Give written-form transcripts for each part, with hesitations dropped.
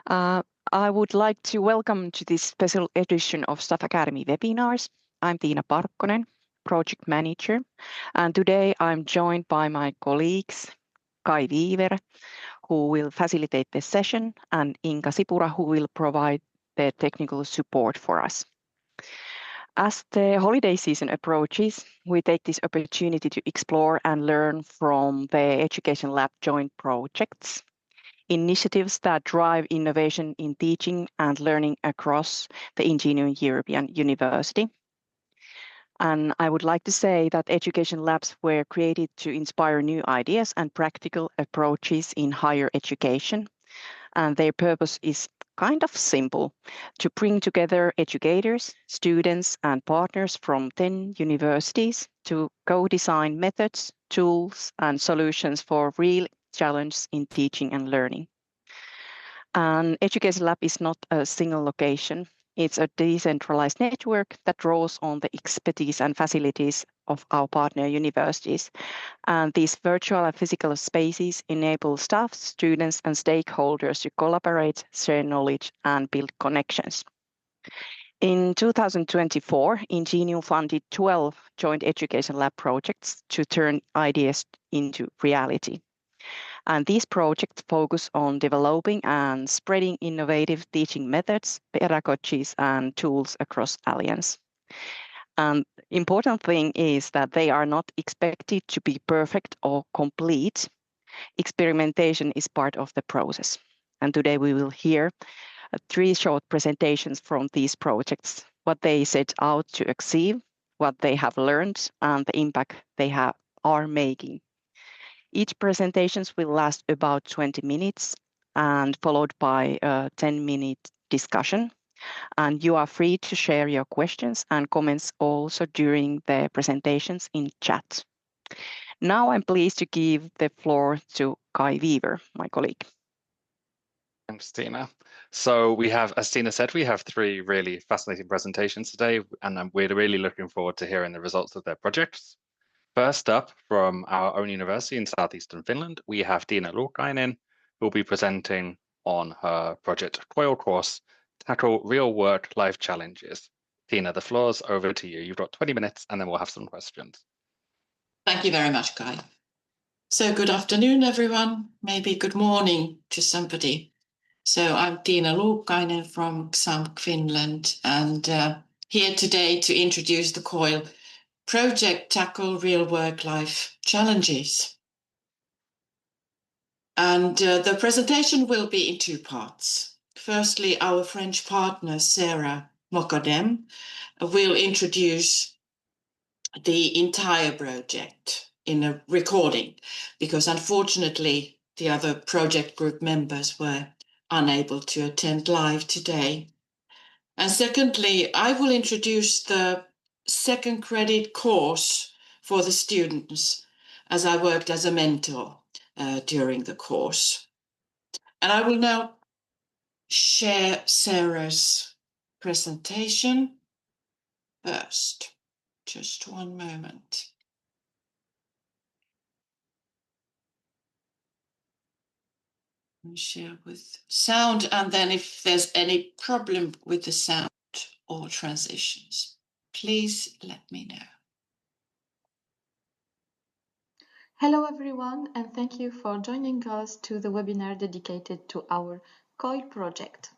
Uh, I would like to welcome to this special edition of Staff Academy webinars. I'm Tiina Parkkonen, Project Manager, and today I'm joined by my colleagues Kai Viiver, who will facilitate the session, and Inka Sipura, who will provide the technical support for us. As the holiday season approaches, we take this opportunity to explore and learn from the Education Lab joint projects, initiatives that drive innovation in teaching and learning across the INGENIUM European University. And I would like to say that education labs were created to inspire new ideas and practical approaches in higher education. And their purpose is kind of simple: to bring together educators, students, and partners from 10 universities to co-design methods, tools, and solutions for real challenges in teaching and learning. An education lab is not a single location. It's a decentralized network that draws on the expertise and facilities of our partner universities. And these virtual and physical spaces enable staff, students, and stakeholders to collaborate, share knowledge, and build connections. In 2024, INGENIUM funded 12 joint education lab projects to turn ideas into reality. And these projects focus on developing and spreading innovative teaching methods, pedagogies, and tools across Alliance. And important thing is that they are not expected to be perfect or complete. Experimentation is part of the process. And today we will hear 3 short presentations from these projects, what they set out to achieve, what they have learned, and the impact they are making. Each presentation will last about 20 minutes and followed by a 10-minute discussion. And you are free to share your questions and comments also during the presentations in chat. Now I'm pleased to give the floor to Kai Viiver, my colleague. Thanks, Tiina. So we have, as Tiina said, we have 3 really fascinating presentations today, and we're really looking forward to hearing the results of their projects. First up, from our own university in southeastern Finland, we have Tiina Luukkainen, who will be presenting on her project COIL course, Tackle Real Work Life Challenges. Tiina, the floor's over to you. You've got 20 minutes, and then we'll have some questions. Thank you very much, Kai. So good afternoon, everyone. Maybe good morning to somebody. So I'm Tiina Luukkainen from Xamk, Finland, and here today to introduce the COIL project, Tackle Real Work Life Challenges. And the presentation will be in 2 parts. Firstly, our French partner, Sarah Mokadem, will introduce the entire project in a recording, because unfortunately the other project group members were unable to attend live today. And secondly, I will introduce the 2nd credit course for the students, as I worked as a mentor during the course. And I will now share Sarah's presentation first. Just one moment. Share with sound, and then if there's any problem with the sound or transitions, please let me know. Hello everyone, and thank you for joining us to the webinar dedicated to our COIL project.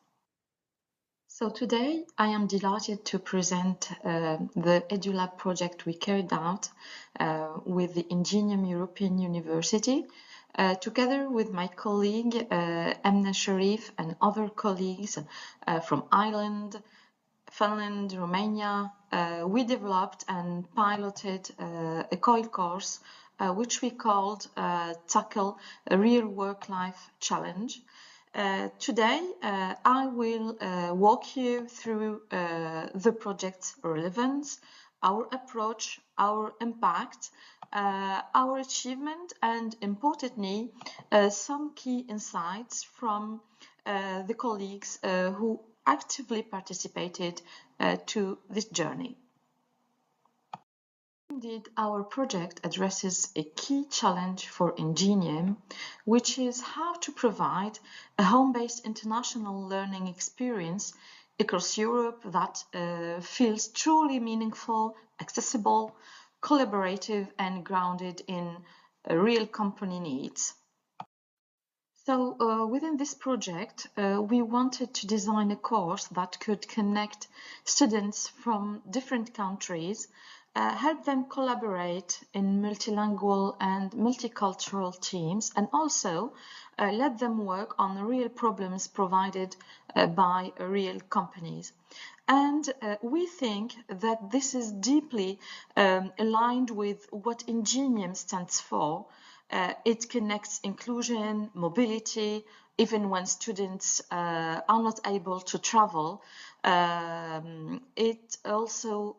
So today I am delighted to present the EduLab project we carried out with the INGENIUM European University, together with my colleague Emna Sharif and other colleagues from Ireland, Finland, Romania. We developed and piloted a COIL course which we called Tackle a Real Work-Life Challenge. Today, I will walk you through the project's relevance, our approach, our impact, our achievement, and importantly, some key insights from the colleagues who actively participated to this journey. Indeed, our project addresses a key challenge for INGENIUM, which is how to provide a home-based international learning experience across Europe that feels truly meaningful, accessible, collaborative, and grounded in real company needs. So within this project, we wanted to design a course that could connect students from different countries, help them collaborate in multilingual and multicultural teams, and also let them work on real problems provided by real companies. And we think that this is deeply aligned with what INGENIUM stands for. It connects inclusion, mobility, even when students are not able to travel. It also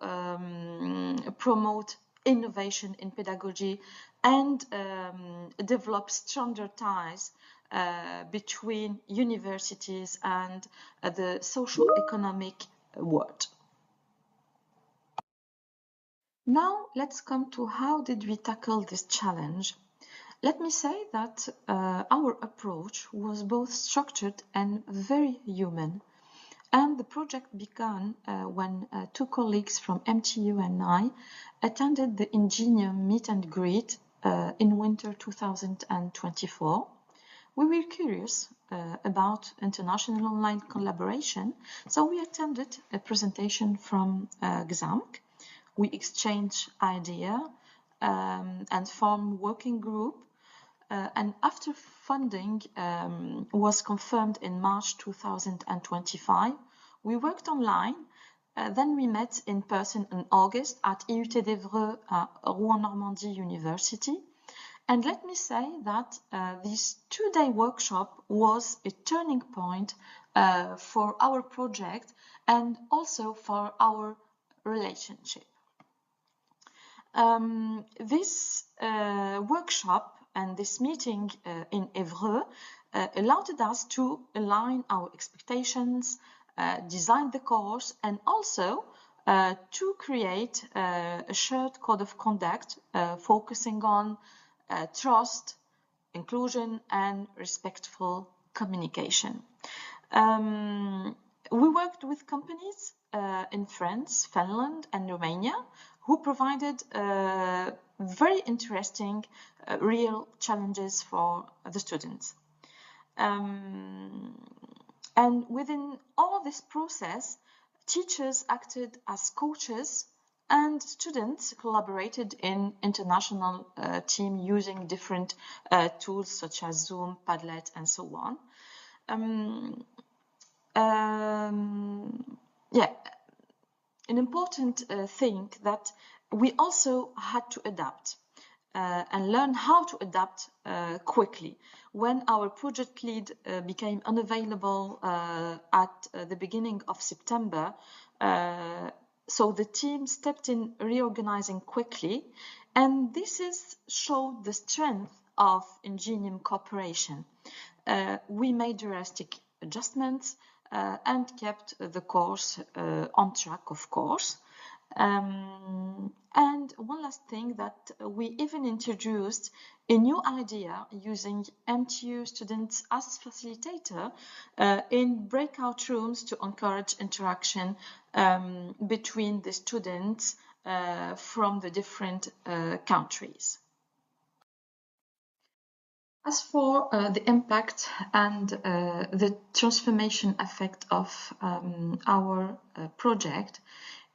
promotes innovation in pedagogy and develops stronger ties between universities and the socio-economic world. Now let's come to how did we tackle this challenge. Let me say that our approach was both structured and very human. And the project began when two colleagues from MTU and I attended the INGENIUM meet and greet in winter 2024. We were curious about international online collaboration, so we attended a presentation from Xamk. We exchanged ideas and formed working group. And after funding was confirmed in March 2025, we worked online. Then we met in person in August at IUT d'Evreux, Rouen-Normandie University. And let me say that this two-day workshop was a turning point for our project and also for our relationship. This workshop and this meeting in Évreux allowed us to align our expectations, design the course, and also to create a shared code of conduct focusing on trust, inclusion, and respectful communication. We worked with companies in France, Finland, and Romania who provided very interesting real challenges for the students. And within all this process, teachers acted as coaches and students collaborated in international team using different tools such as Zoom, Padlet, and so on. An important thing that we also had to adapt and learn how to adapt quickly. When our project lead became unavailable at the beginning of September, so the team stepped in reorganizing quickly, and this showed the strength of INGENIUM cooperation. We made drastic adjustments and kept the course on track, of course. And one last thing, that we even introduced a new idea using MTU students as facilitator in breakout rooms to encourage interaction between the students from the different countries. As for the impact and the transformation effect of our project,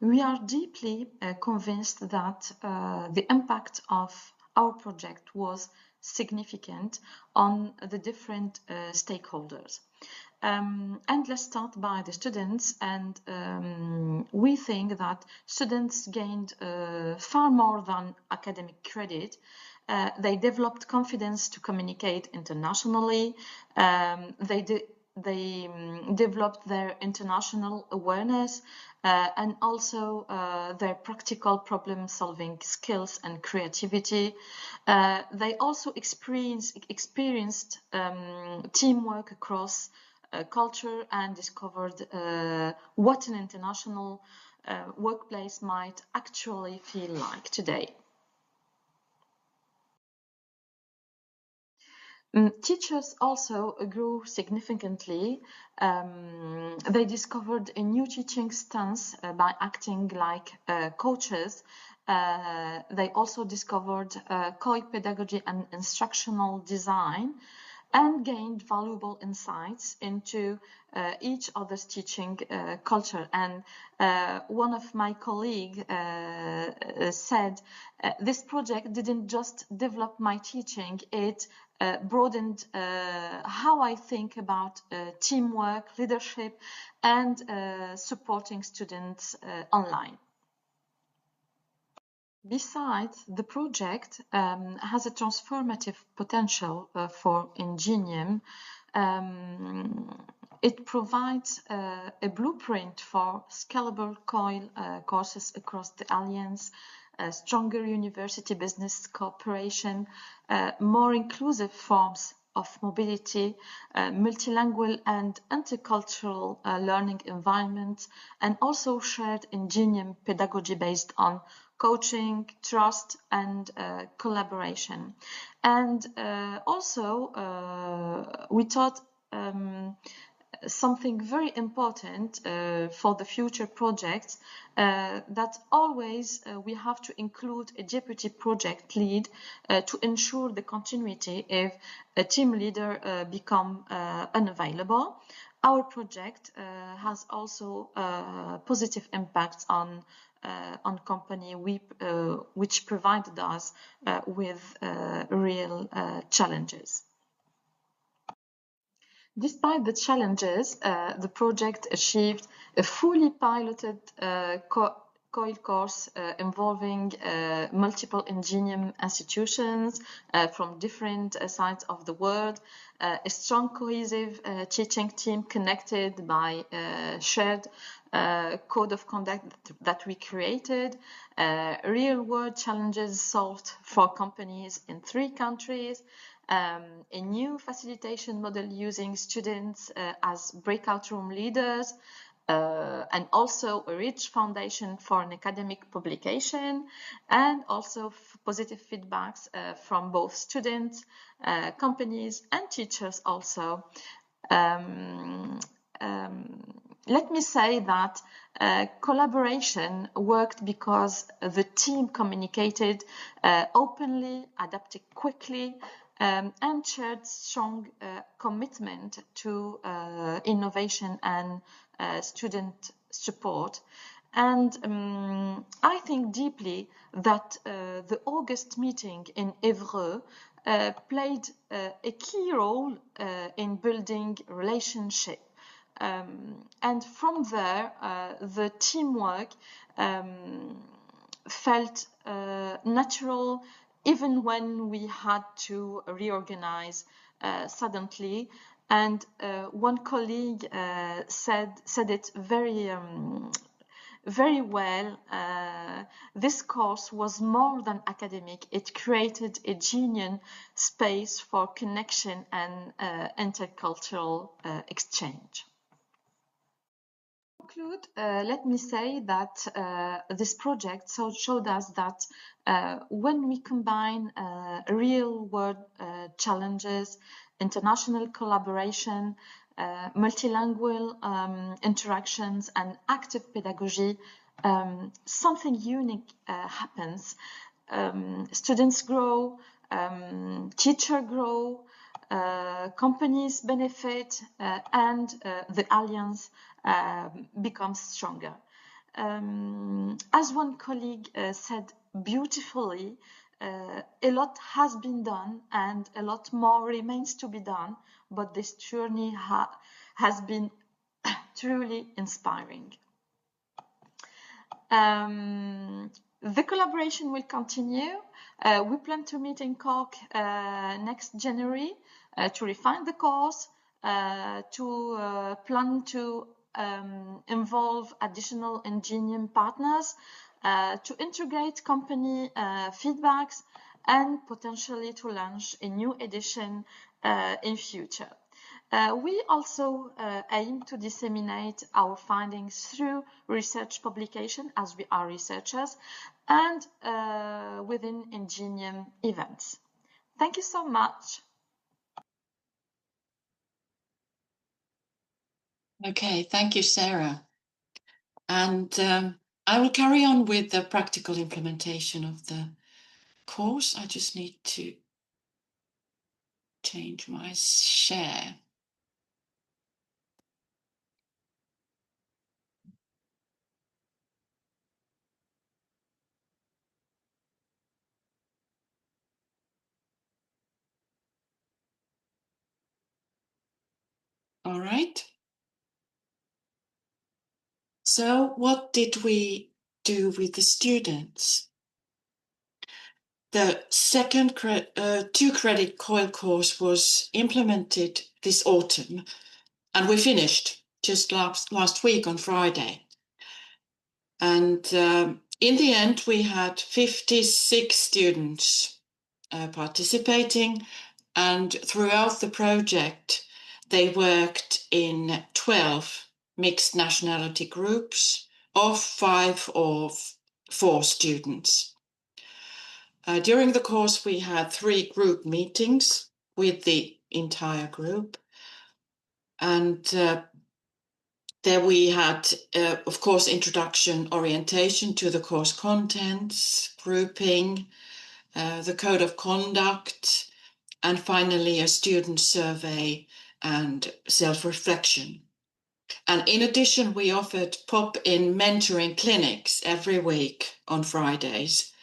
we are deeply convinced that the impact of our project was significant on the different stakeholders. And let's start by the students. And we think that students gained far more than academic credit. They developed confidence to communicate internationally. They developed their international awareness and also their practical problem-solving skills and creativity. They also experienced teamwork across culture and discovered what an international workplace might actually feel like today. Teachers also grew significantly. They discovered a new teaching stance by acting like coaches. They also discovered COI pedagogy and instructional design, and gained valuable insights into each other's teaching culture. And one of my colleagues said, this project didn't just develop my teaching, it broadened how I think about teamwork, leadership, and supporting students online. Besides, the project has a transformative potential for INGENIUM. It provides a blueprint for scalable COIL courses across the Alliance, stronger university business cooperation, more inclusive forms of mobility, multilingual and intercultural learning environments, and also shared INGENIUM pedagogy based on coaching, trust, and collaboration. And also, we thought something very important for the future projects, that always we have to include a deputy project lead to ensure the continuity if a team leader become unavailable. Our project has also positive impacts on company which provided us with real challenges. Despite the challenges, the project achieved a fully piloted COIL course involving multiple INGENIUM institutions from different sides of the world, a strong cohesive teaching team connected by shared code of conduct that we created, real-world challenges solved for companies in 3 countries, a new facilitation model using students as breakout room leaders, and also a rich foundation for an academic publication, and also positive feedbacks from both students, companies, and teachers also. Let me say that collaboration worked because the team communicated openly, adapted quickly, and shared strong commitment to innovation and student support. And I think deeply that the August meeting in Évreux played a key role in building relationship. And from there, the teamwork felt natural, even when we had to reorganize suddenly. And one colleague said it very well. This course was more than academic. It created a genuine space for connection and intercultural exchange. To conclude, let me say that this project showed us that when we combine real-world challenges, international collaboration, multilingual interactions, and active pedagogy, something unique happens. Students grow, teachers grow, companies benefit, and the alliance becomes stronger. As one colleague said beautifully, a lot has been done and a lot more remains to be done, but this journey has been truly inspiring. The collaboration will continue. We plan to meet in Cork next January to refine the course, to plan to involve additional INGENIUM partners, to integrate company feedbacks, and potentially to launch a new edition in future. We also aim to disseminate our findings through research publication, as we are researchers, and within INGENIUM events. Thank you so much. Okay, thank you, Sarah. And I will carry on with the practical implementation of the course. I just need to change my share. All right. So what did we do with the students? The second 2-credit COIL course was implemented this autumn, and we finished just last week on Friday. And in the end, we had 56 students participating, and throughout the project, they worked in 12 mixed nationality groups of 5 or 4 students. During the course, we had 3 group meetings with the entire group, and there we had, of course, introduction, orientation to the course contents, grouping, the code of conduct, and finally a student survey and self-reflection. And in addition, we offered pop-in mentoring clinics every week on Fridays.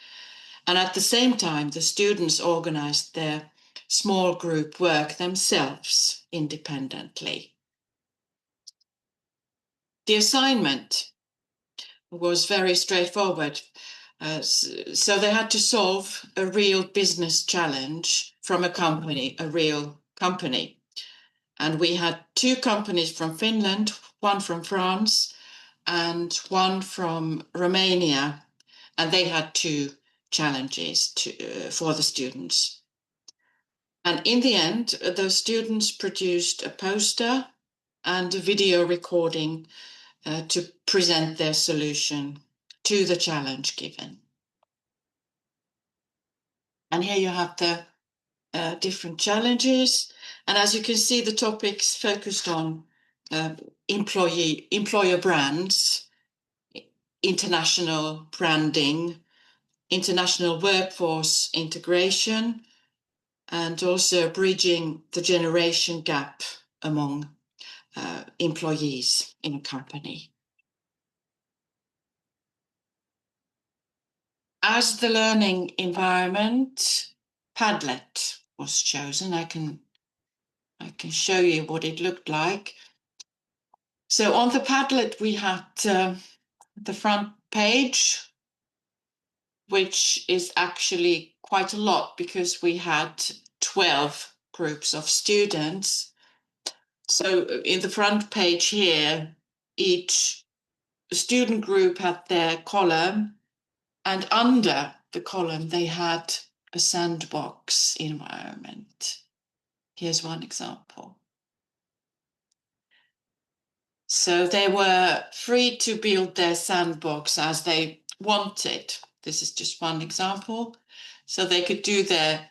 And at the same time, the students organized their small group work themselves independently. The assignment was very straightforward. So they had to solve a real business challenge from a company, a real company. And we had 2 companies from Finland, one from France and one from Romania. And they had 2 challenges for the students. And in the end, the students produced a poster and a video recording to present their solution to the challenge given. And here you have the different challenges. And as you can see, the topics focused on employer brands, international branding, international workforce integration, and also bridging the generation gap among employees in a company. As the learning environment, Padlet was chosen. I can show you what it looked like. So on the Padlet, we had the front page, which is actually quite a lot because we had 12 groups of students. So in the front page here, each student group had their column, and under the column, they had a sandbox environment. Here's one example. So they were free to build their sandbox as they wanted. This is just one example. So they could do their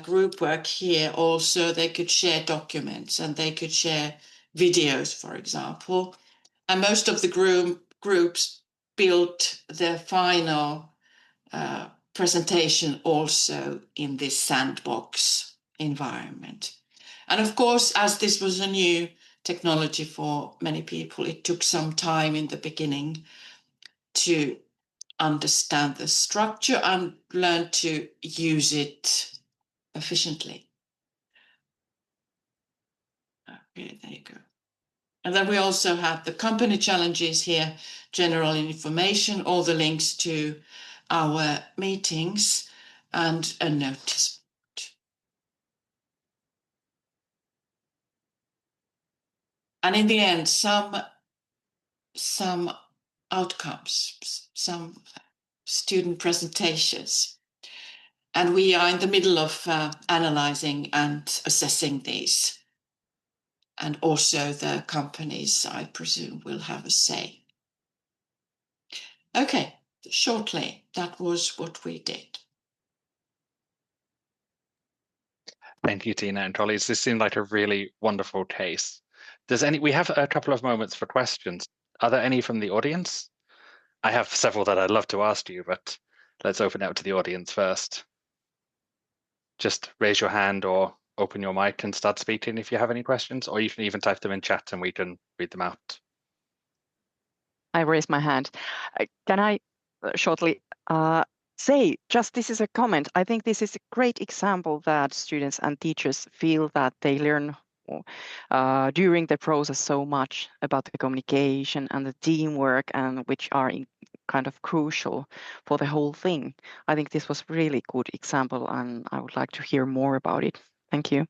group work here also. They could share documents and they could share videos, for example. And most of the groups built their final presentation also in this sandbox environment. And of course, as this was a new technology for many people, it took some time in the beginning to understand the structure and learn to use it efficiently. Okay, there you go. And then we also have the company challenges here, general information, all the links to our meetings, and a notice. And in the end, some outcomes, some student presentations. And we are in the middle of analyzing and assessing these. and also the companies, I presume, will have a say. Okay, shortly, that was what we did. Thank you, Tina and colleagues. This seemed like a really wonderful case. We have a couple of moments for questions. Are there any from the audience? I have several that I'd love to ask you, but let's open it up to the audience first. Just raise your hand or open your mic and start speaking if you have any questions, or you can even type them in chat and we can read them out. I raise my hand. Can I shortly say, just this is a comment. I think this is a great example that students and teachers feel that they learn during the process so much about the communication and the teamwork, and which are kind of crucial for the whole thing. I think this was really good example, and I would like to hear more about it. Thank you.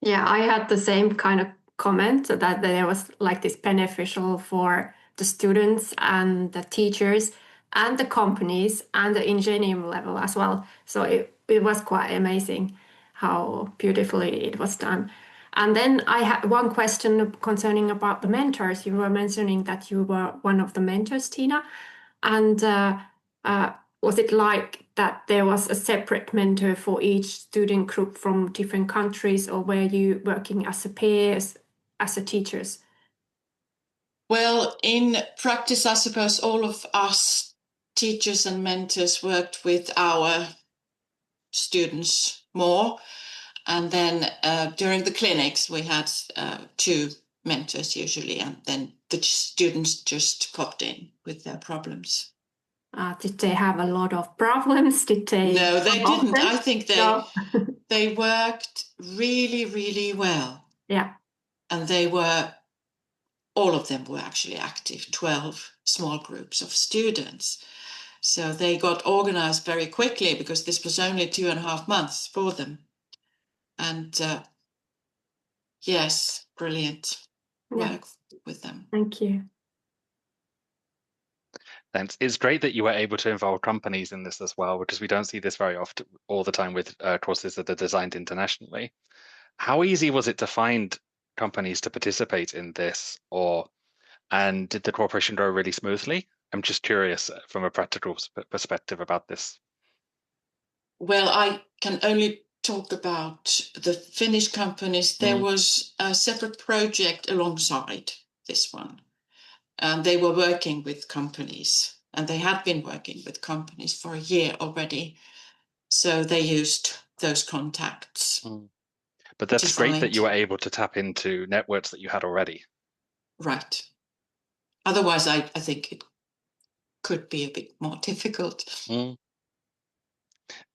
Yeah, I had the same kind of comment that there was like this beneficial for the students and the teachers and the companies and the INGENIUM level as well. So it was quite amazing how beautifully it was done. And then I had one question concerning about the mentors. You were mentioning that you were one of the mentors, Tina. And was it like that there was a separate mentor for each student group from different countries, or were you working as a peers, as a teachers? Well, in practice, I suppose all of us teachers and mentors worked with our students more. And then during the clinics, we had 2 mentors usually, and then the students just popped in with their problems. Did they have a lot of problems? Did they? No, they didn't. I think they worked really, really well. Yeah. And all of them were actually active, 12 small groups of students. So they got organized very quickly because this was only 2.5 months for them. And yes, brilliant work with them. Thank you. Thanks. It's great that you were able to involve companies in this as well, because we don't see this very often, all the time with courses that are designed internationally. How easy was it to find companies to participate in this, and did the cooperation go really smoothly? I'm just curious from a practical perspective about this. Well, I can only talk about the Finnish companies. There was a separate project alongside this one, and they were working with companies, and they had been working with companies for a year already. So they used those contacts. But that's great that you were able to tap into networks that you had already. Right. Otherwise, I think it could be a bit more difficult.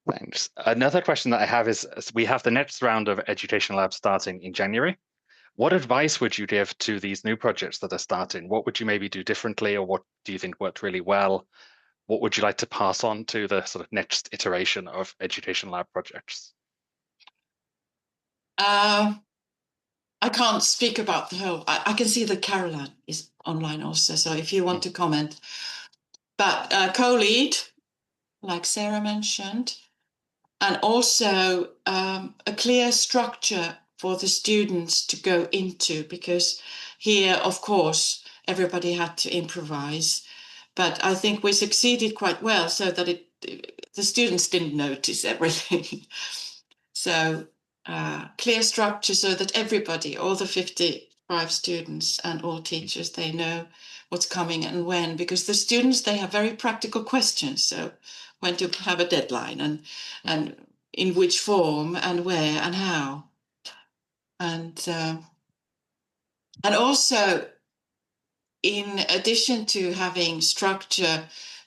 Thanks. Another question that I have is, we have the next round of Education Lab starting in January. What advice would you give to these new projects that are starting? What would you maybe do differently, or what do you think worked really well? What would you like to pass on to the sort of next iteration of Education Lab projects? I can't speak about the whole. I can see that Caroline is online also, so if you want to comment. But co-lead, like Sarah mentioned, and also a clear structure for the students to go into, because here, of course, everybody had to improvise. But I think we succeeded quite well, so that the students didn't notice everything. So clear structure so that everybody, all the 55 students and all teachers, they know what's coming and when, because the students, they have very practical questions. So when to have a deadline, and in which form and where and how. And also, in addition to having structure,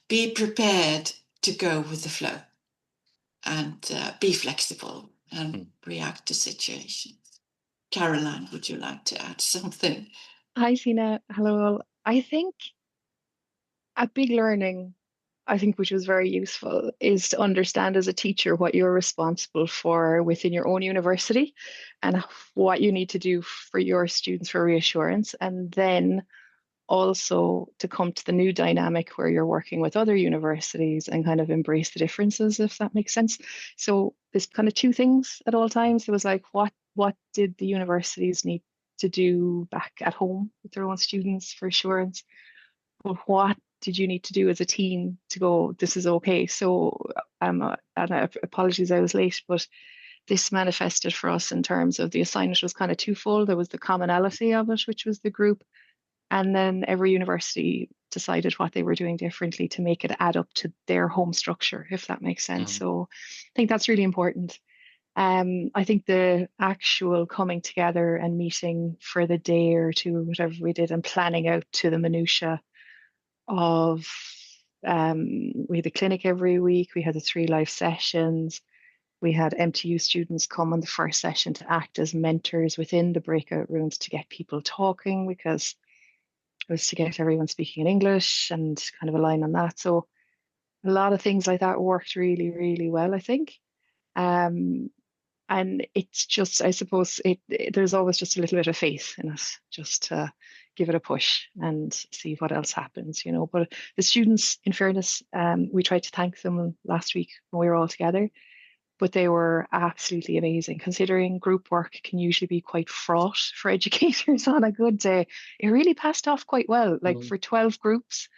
be prepared to go with the flow and be flexible and react to situations. Caroline, would you like to add something? Hi, Tina. Hello, all. I think a big learning, which was very useful, is to understand as a teacher what you're responsible for within your own university and what you need to do for your students for reassurance. And then also to come to the new dynamic where you're working with other universities and kind of embrace the differences, if that makes sense. So there's kind of two things at all times. It was like, what did the universities need to do back at home with their own students for assurance? But what did you need to do as a team to go, this is okay? So and apologies I was late, but this manifested for us in terms of the assignment was kind of twofold. There was the commonality of it, which was the group, and then every university decided what they were doing differently to make it add up to their home structure, if that makes sense. So I think that's really important. I think the actual coming together and meeting for the day or two, whatever we did, and planning out to the minutiae of, we had a clinic every week, we had the 3 live sessions, we had MTU students come on the first session to act as mentors within the breakout rooms to get people talking, because it was to get everyone speaking in English and kind of align on that. So a lot of things like that worked really, really well, I think. And it's just, I suppose, there's always just a little bit of faith in it, just to give it a push and see what else happens, you know. But the students, in fairness, we tried to thank them last week when we were all together, but they were absolutely amazing. Considering group work can usually be quite fraught for educators on a good day, it really passed off quite well. Like for 12 groups,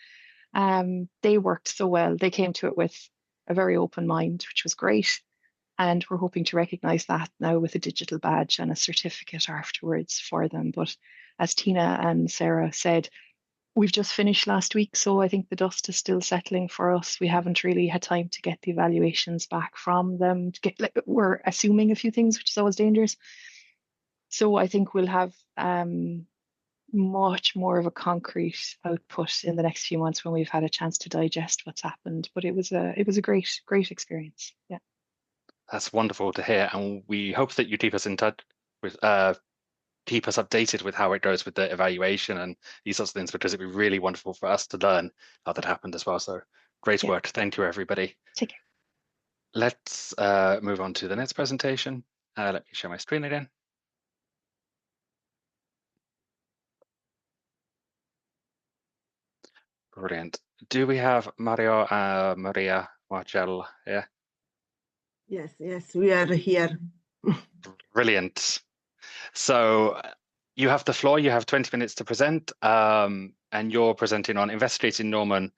they worked so well. They came to it with a very open mind, which was great. And we're hoping to recognise that now with a digital badge and a certificate afterwards for them. But as Tina and Sarah said, we've just finished last week, so I think the dust is still settling for us. We haven't really had time to get the evaluations back from them. We're assuming a few things, which is always dangerous. So I think we'll have much more of a concrete output in the next few months when we've had a chance to digest what's happened. But it was a great experience. Yeah. That's wonderful to hear, and we hope that you keep us in touch with, keep us updated with how it goes with the evaluation and these sorts of things, because it'd be really wonderful for us to learn how that happened as well. So great work. Thank you, everybody. Take care. Let's move on to the next presentation. Let me share my screen again. Brilliant. Do we have Maria Marcel here? Yes, we are here. Brilliant. So you have the floor. You have 20 minutes to present, and you're presenting on investigating Norman,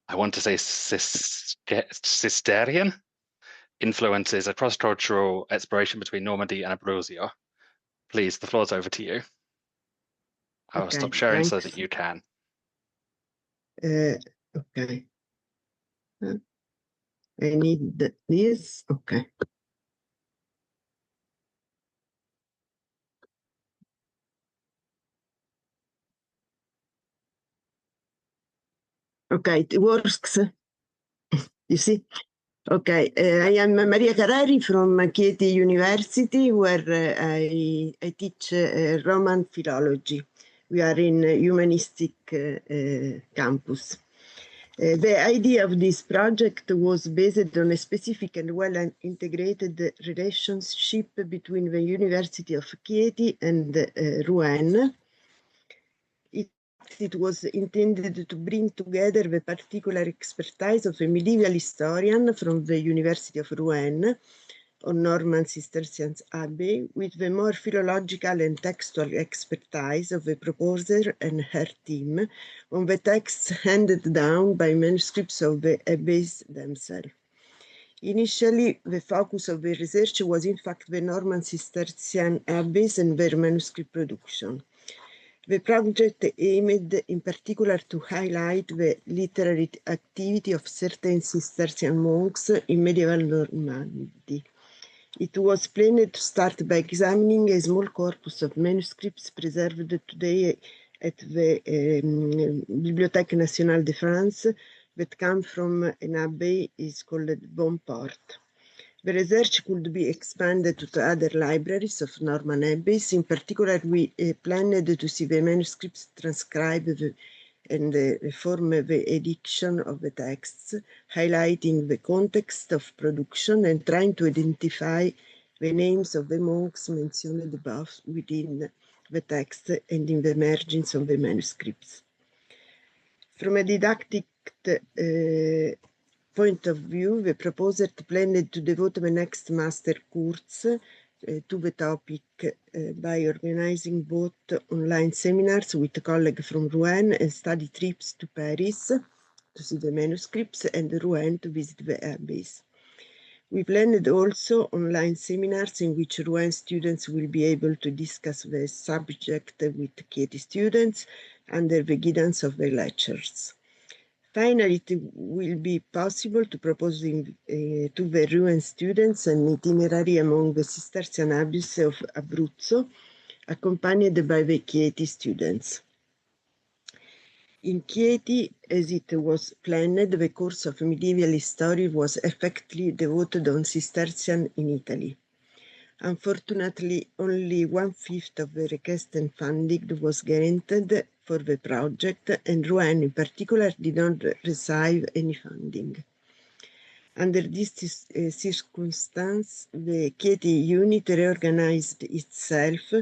I want to say Cistercian influences, a cross-cultural exploration between Normandy and Abruzzo. Please, the floor's over to you. I'll stop sharing so that you can. Okay. I need this. Okay. Okay, it works. You see? Okay, I am Maria Carrari from Chieti University, where I teach Roman philology. We are in humanistic campus. The idea of this project was based on a specific and well-integrated relationship between the University of Chieti and Rouen. It was intended to bring together the particular expertise of a medieval historian from the University of Rouen on Norman Cistercian Abbey with the more philological and textual expertise of the proposer and her team on the texts handed down by manuscripts of the abbeys themselves. Initially, the focus of the research was in fact the Norman Cistercian abbeys and their manuscript production. The project aimed in particular to highlight the literary activity of certain Cistercian monks in medieval Normandy. It was planned to start by examining a small corpus of manuscripts preserved today at the Bibliothèque Nationale de France that come from an abbey is called Bonport. The research could be expanded to other libraries of Norman abbeys. In particular, we planned to see the manuscripts transcribed and reform the ediction of the texts, highlighting the context of production and trying to identify the names of the monks mentioned above within the text and in the margins of the manuscripts. From a didactic point of view, the proposer planned to devote the next master course to the topic by organizing both online seminars with colleagues from Rouen and study trips to Paris to see the manuscripts and Rouen to visit the abbeys. We planned also online seminars in which Rouen students will be able to discuss the subject with Chieti students under the guidance of the lecturers. Finally, it will be possible to propose to the Rouen students an itinerary among the Cistercian abbeys of Abruzzo, accompanied by the Chieti students. In Chieti, as it was planned, the course of medieval history was effectively devoted on Cistercian in Italy. Unfortunately, only 1/5 of the requested funding was guaranteed for the project, and Rouen in particular did not receive any funding. Under this circumstance, the Chieti unit reorganized itself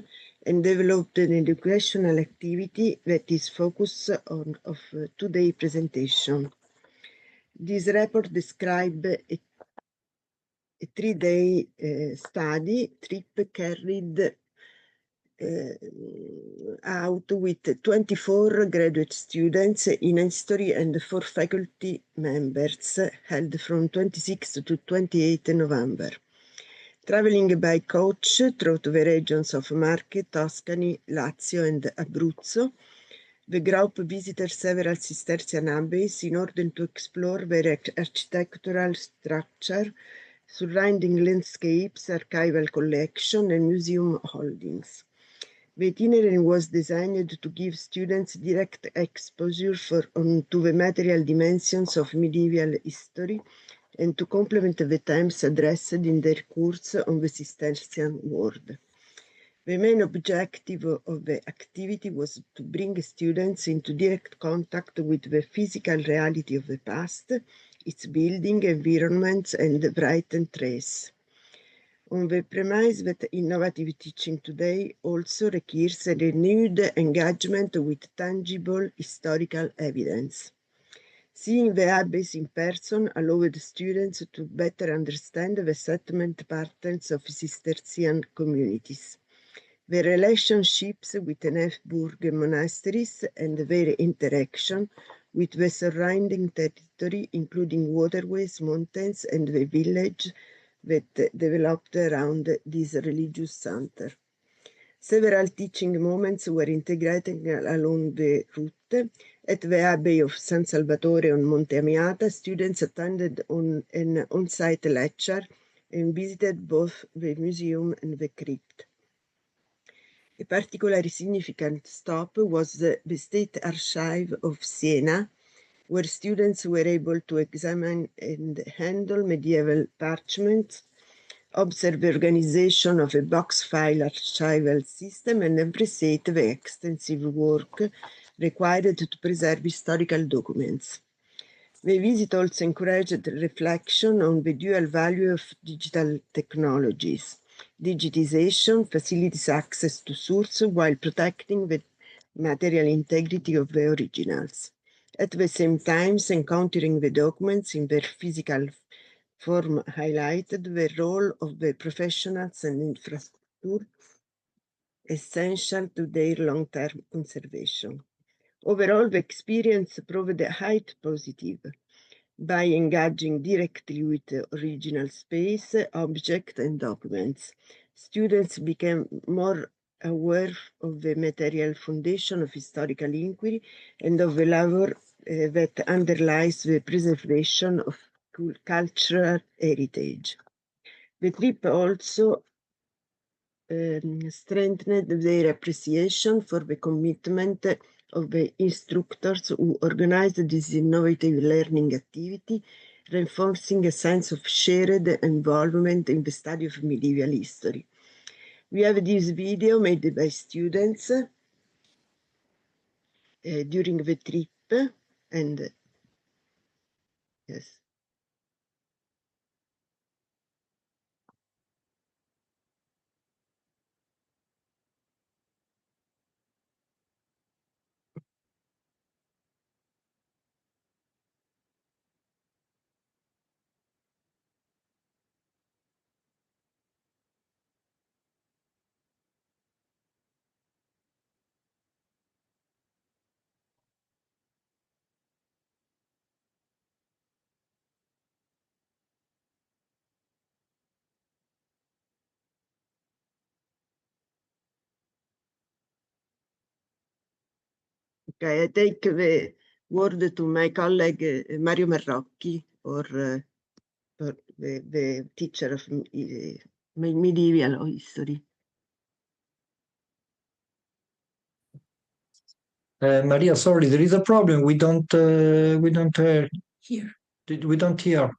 and developed an educational activity that is focused on today's presentation. This report describes a 3-day study trip carried out with 24 graduate students in history and 4 faculty members, held from 26 to 28 November. Traveling by coach through the regions of Marche, Tuscany, Lazio and Abruzzo, the group visited several Cistercian abbeys in order to explore their architectural structure, surrounding landscapes, archival collection and museum holdings. The itinerary was designed to give students direct exposure to the material dimensions of medieval history and to complement the themes addressed in their course on the Cistercian world. The main objective of the activity was to bring students into direct contact with the physical reality of the past, its building, environments, and written trace. On the premise that innovative teaching today also requires a renewed engagement with tangible historical evidence. Seeing the abbeys in person allowed students to better understand the settlement patterns of Cistercian communities, the relationships with the Nefburg monasteries and their interaction with the surrounding territory, including waterways, mountains, and the village that developed around this religious center. Several teaching moments were integrated along the route. At the Abbey of San Salvatore on Monte Amiata, students attended an on-site lecture and visited both the museum and the crypt. A particularly significant stop was the State Archive of Siena, where students were able to examine and handle medieval parchments, observe the organization of a box file archival system, and appreciate the extensive work required to preserve historical documents. The visit also encouraged reflection on the dual value of digital technologies. Digitization facilitates access to sources while protecting the material integrity of the originals. At the same time, encountering the documents in their physical form highlighted the role of the professionals and infrastructure essential to their long-term conservation. Overall, the experience proved highly positive. By engaging directly with the original space, objects, and documents, students became more aware of the material foundation of historical inquiry and of the labor that underlies the preservation of cultural heritage. The trip also strengthened their appreciation for the commitment of the instructors who organized this innovative learning activity, reinforcing a sense of shared involvement in the study of medieval history. We have this video made by students during the trip, and yes. Okay, I take the word to my colleague Mario Marrocchi, or the teacher of medieval history. Maria, sorry, there is a problem. We don't hear. We don't hear.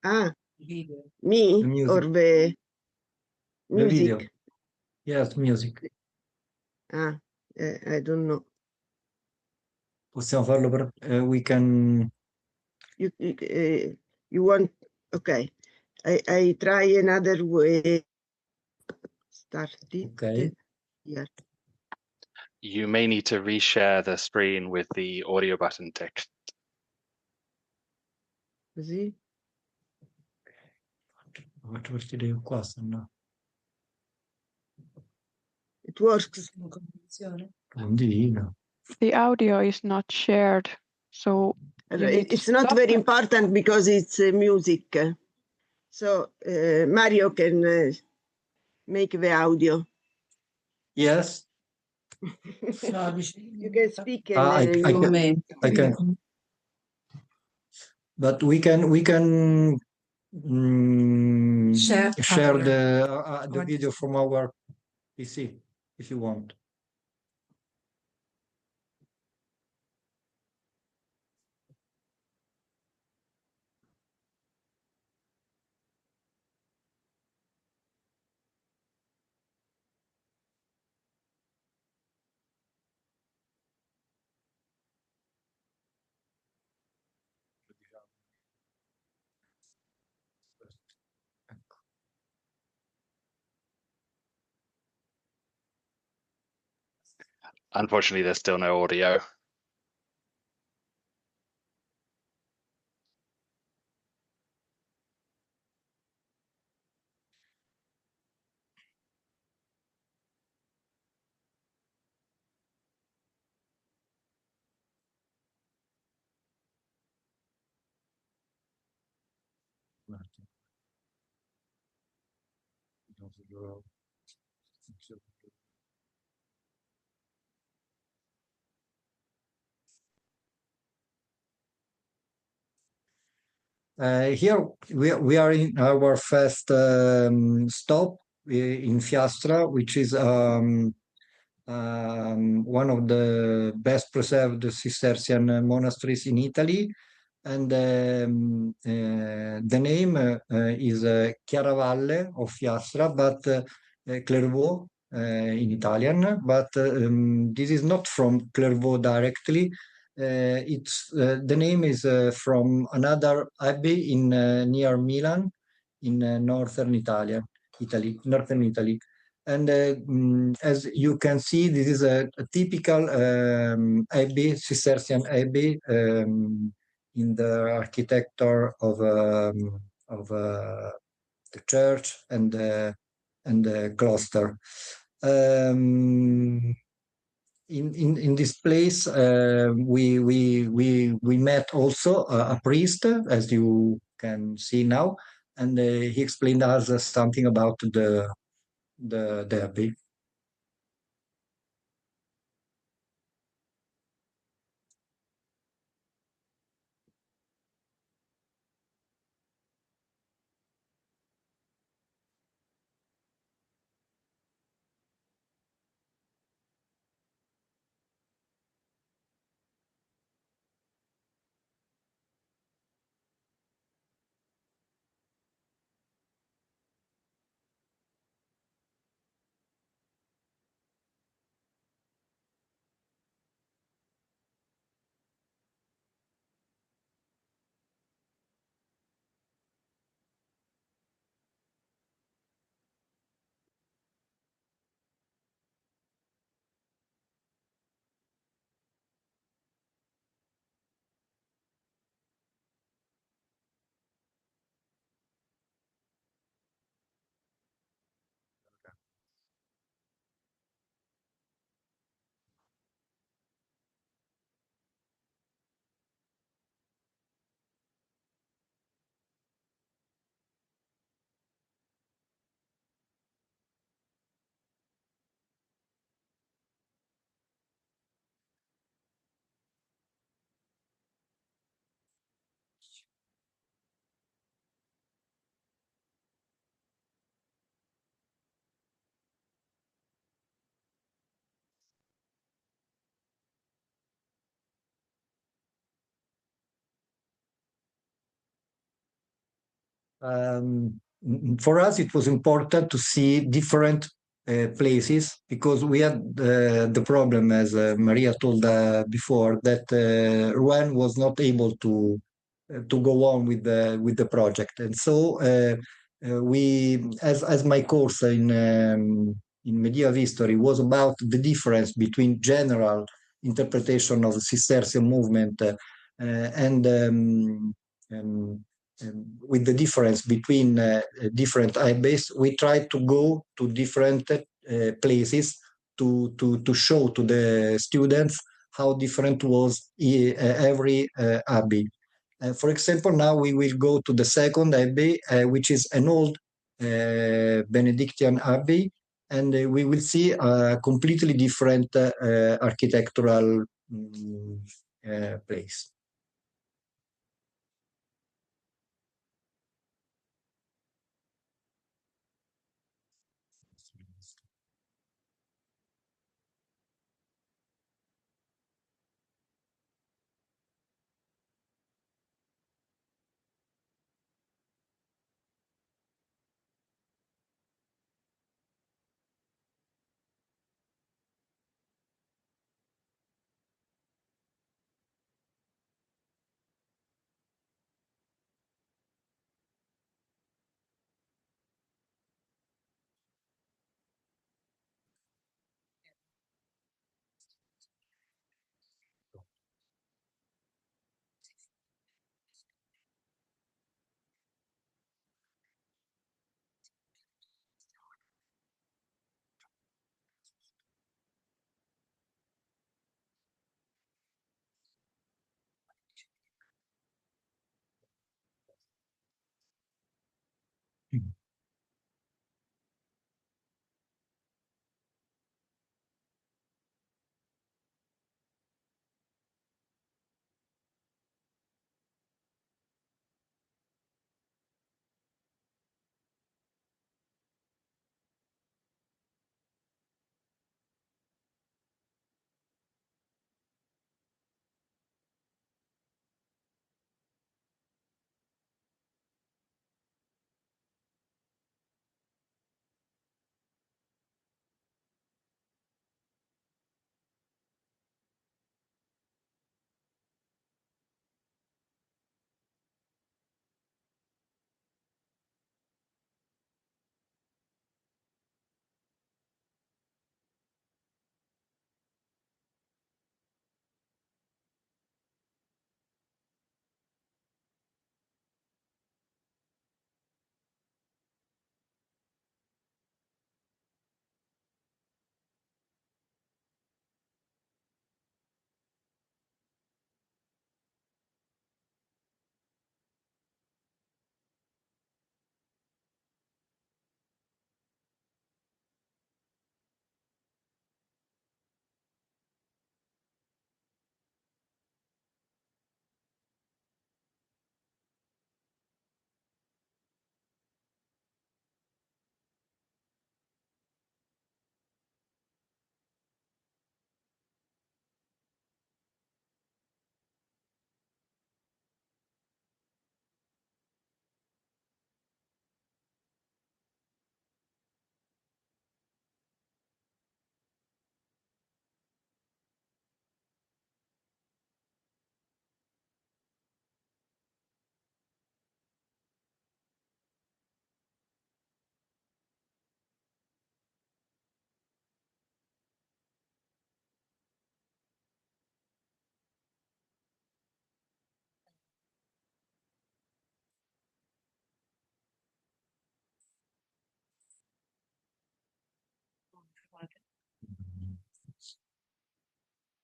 Ah, The me music. or the video. music? Yes, music. Ah, I don't know. Possiamo farlo per... we can... You want... Okay. I try another way. Start it. Okay. Here. You may need to reshare the screen with the audio button ticked. Così? Faccio partire qua, se no. It works. Condivino. The audio is not shared, so you need to It's not stop very it. important because it's music. So Mario can make the audio. Yes. You can speak and I can. But we can share the video from our PC if you want. Unfortunately, there's still no audio. Here we are in our first stop in Fiastra, which is one of the best preserved Cistercian monasteries in Italy. And the name is Chiaravalle of Fiastra, but Clairvaux in Italian. But this is not from Clairvaux directly. It's the name is from another abbey in near Milan, in northern northern Italy. And as you can see, this is a typical abbey, Cistercian abbey, in the architecture of the church and the cloister. In this place, we met also a priest, as you can see now, and he explained us something about the abbey. For us, it was important to see different places because we had the problem, as Maria told before, that Rouen was not able to go on with the project, and so we, as my course in medieval history was about the difference between general interpretation of the Cistercian movement and with the difference between different abbeys, we tried to go to different places to show to the students how different was every abbey. For example, now we will go to the second abbey, which is an old Benedictine abbey, and we will see a completely different architectural place.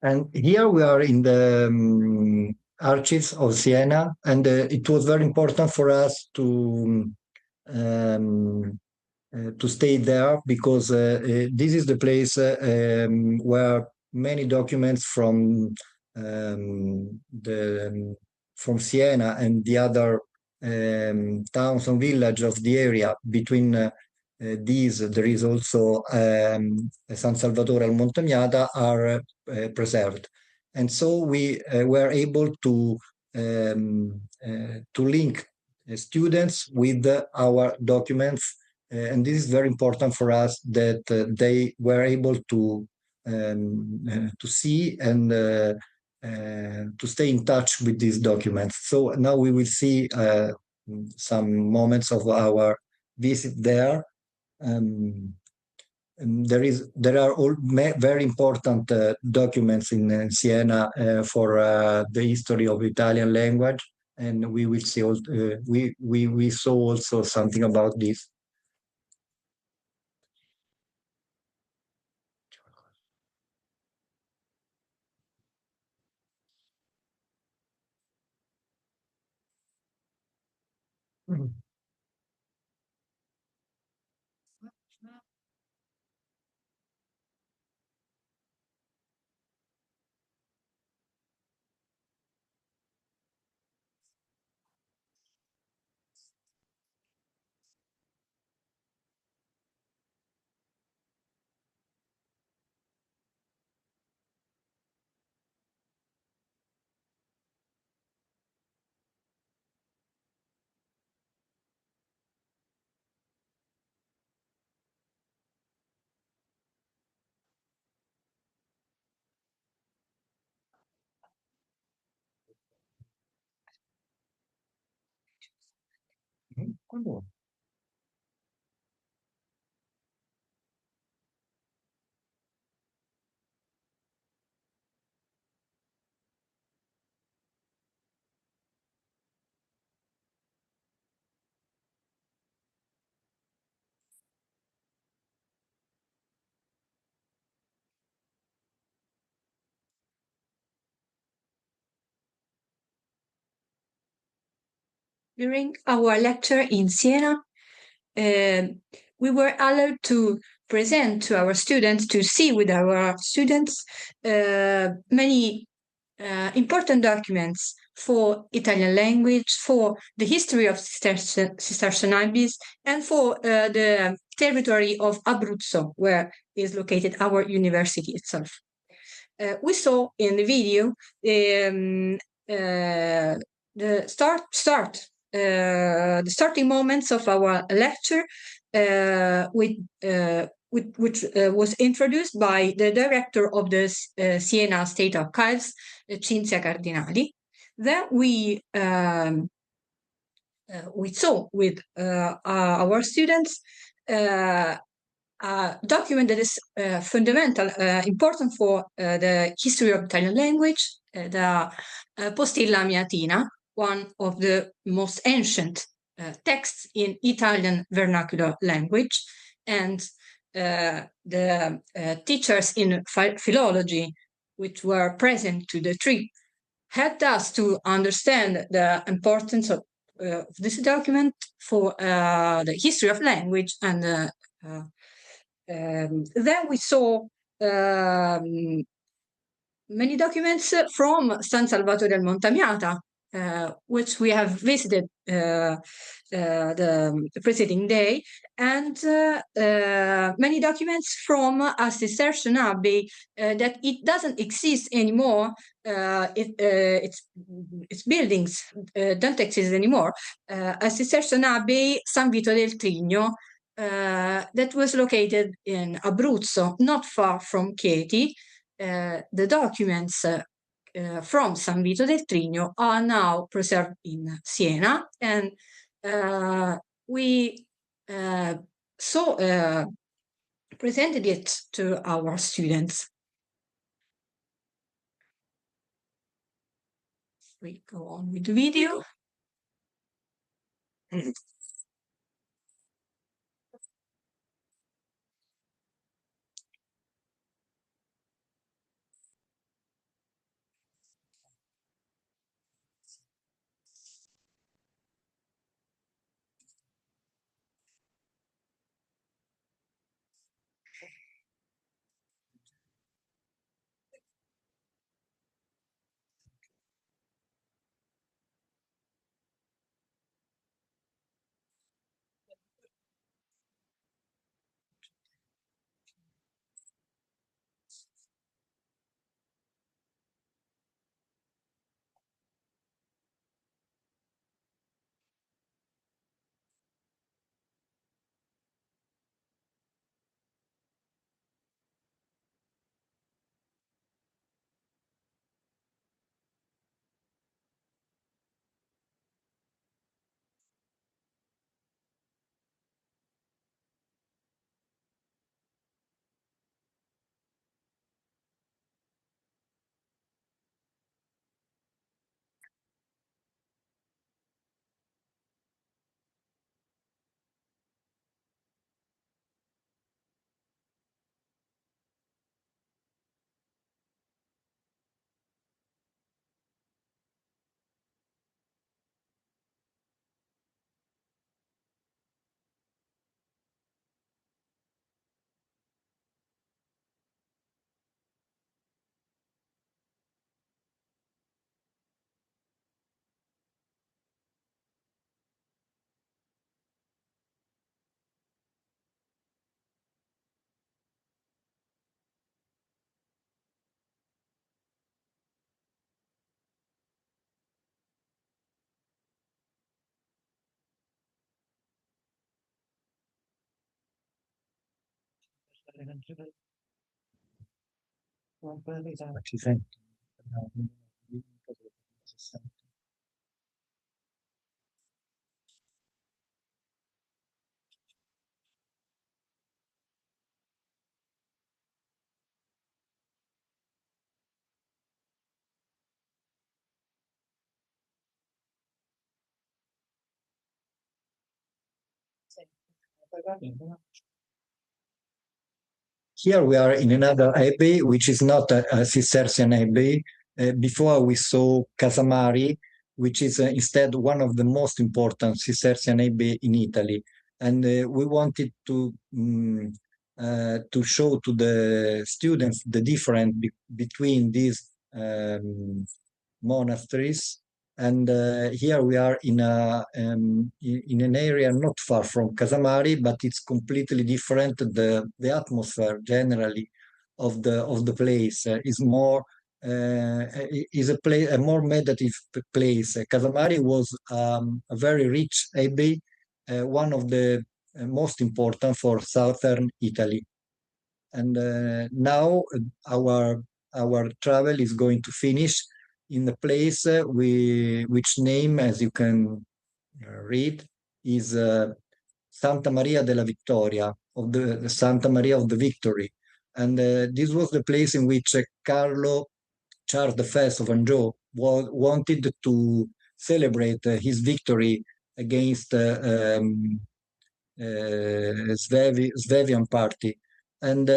And here we are in the archives of Siena, and it was very important for us to stay there because this is the place where many documents from from Siena and the other towns and villages of the area. Between these, there is also San Salvatore al Monte Miata are preserved, and so we were able to link students with our documents. And this is very important for us that they were able to see and to stay in touch with these documents. So now we will see some moments of our visit there. There are all very important documents in Siena for the history of Italian language, and we will see. We saw also something about this. During our lecture in Siena, we were allowed to present to our students, to see with our students, many important documents for Italian language, for the history of Cistercian abbeys, and for the territory of Abruzzo, where is located our university itself. We saw in the video the starting moments of our lecture, which was introduced by the director of the Siena State Archives, Cinzia Cardinali. Then we saw with our students a document that is fundamental, important for the history of Italian language, the Postilla Amiatina, one of the most ancient texts in Italian vernacular language, and the teachers in philology which were present to the trip helped us to understand the importance of this document for the history of language. And then we saw many documents from San Salvatore al Montamiata, which we have visited the preceding day, and many documents from a Cistercian abbey that it doesn't exist anymore. Its buildings don't exist anymore. A Cistercian abbey, San Vito del Trigno, that was located in Abruzzo, not far from Chieti. The documents from San Vito del Trigno are now preserved in Siena, and we presented it to our students. We go on with the video. Here we are in another abbey, which is not a Cistercian abbey. Before we saw Casamari, which is instead one of the most important Cistercian abbey in Italy. And we wanted to show to the students the difference between these monasteries. And here we are in an area not far from Casamari, but it's completely different. The atmosphere generally of the place is more a more meditative place. Casamari was a very rich abbey, one of the most important for southern Italy. And now our travel is going to finish in the place which name, as you can read, is Santa Maria della Vittoria, of the Santa Maria of the Victory. And this was the place in which Charles I of Anjou wanted to celebrate his victory against Swabian party. And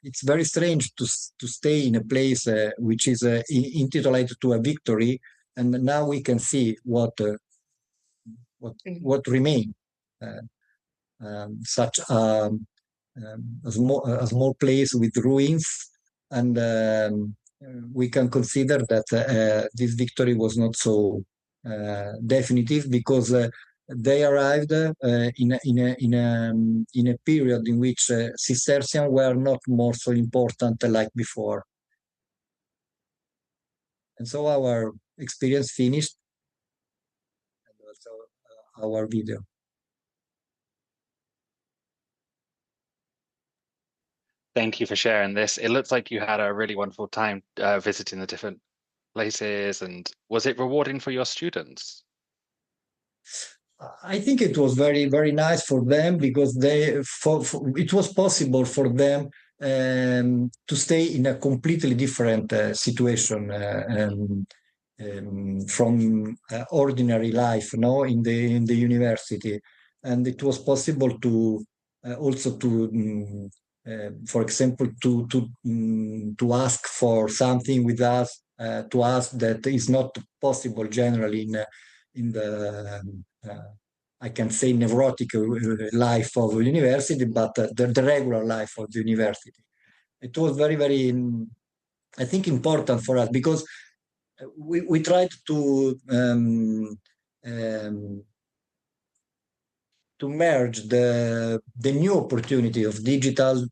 it's very strange to stay in a place which is intitulated to a victory, and now we can see what remains. Such a small place with ruins, and we can consider that this victory was not so definitive, because they arrived in a period in which Cistercians were not more so important like before. And so our experience finished, and also our video. Thank you for sharing this. It looks like you had a really wonderful time visiting the different places. And was it rewarding for your students? I think it was very, very nice for them, because it was possible for them to stay in a completely different situation from ordinary life, in the university, and it was possible to also to, for example, to ask for something with us, to us that is not possible generally in the I can say neurotic life of the university, but the regular life of the university. It was very, very, I think, important for us, because we tried to merge the new opportunity of digital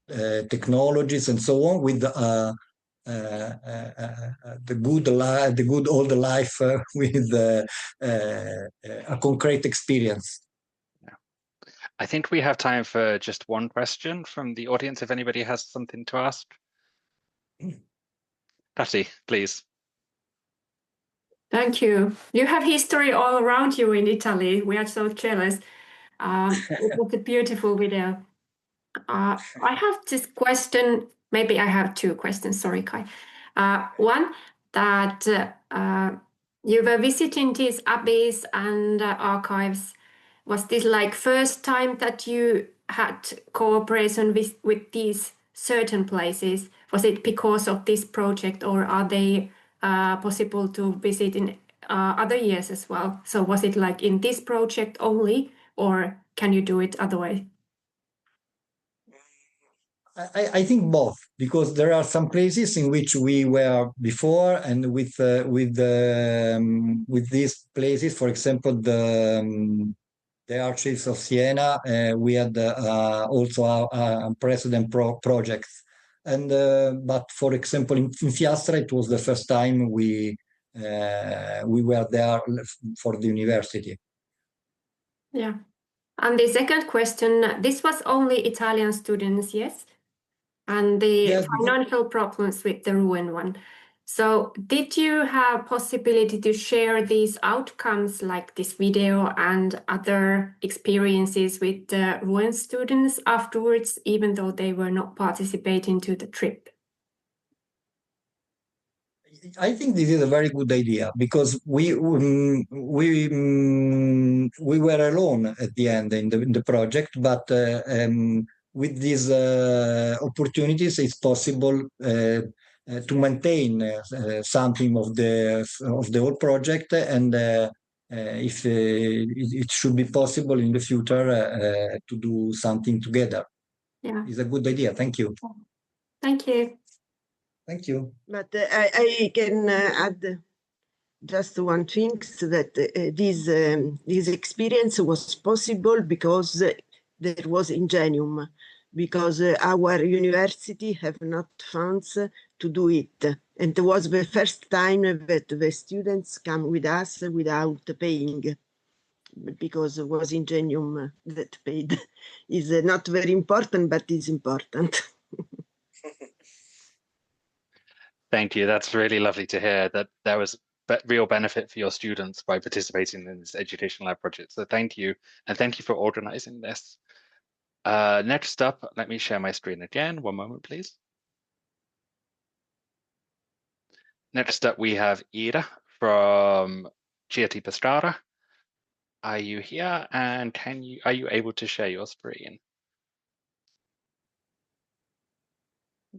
technologies and so on with the good old life with a concrete experience. Yeah. I think we have time for just one question from the audience, if anybody has something to ask. Patty, please. Thank you. You have history all around you in Italy. We are so jealous. It was a beautiful video. I have this question. Maybe I have two questions. Sorry, Kai. One, that you were visiting these abbeys and archives. Was this like first time that you had cooperation with these certain places? Was it because of this project, or are they possible to visit in other years as well? So was it like in this project only, or can you do it other way? I think both, because there are some places in which we were before, and with these places, for example, the Archives of Siena, we had also a precedent projects, and but for example in Fiastra, it was the first time we were there for the university. Yeah. And the second question, this was only Italian students, yes? And the Yes, financial problems with the Rouen one. So did you have possibility to share these outcomes like this video and other experiences with the Rouen students afterwards, even though they were not participating to the trip? I think this is a very good idea because we were alone at the end in the project, but with these opportunities, it's possible to maintain something of the whole project, and if it should be possible in the future to do something together. Yeah. It's a good idea. Thank you. Thank you. Thank you. But I can add just one thing, so that this experience was possible because there was INGENIUM, because our university have not funds to do it. And it was the first time that the students come with us without paying, because it was INGENIUM that paid. Is not very important, but is important. Thank you. That's really lovely to hear that there was real benefit for your students by participating in this Education Lab project. So thank you, and thank you for organizing this. Next up, let me share my screen again. One moment, please. Next up, we have Ida from Chieti Pastrada. Are you here? And are you able to share your screen?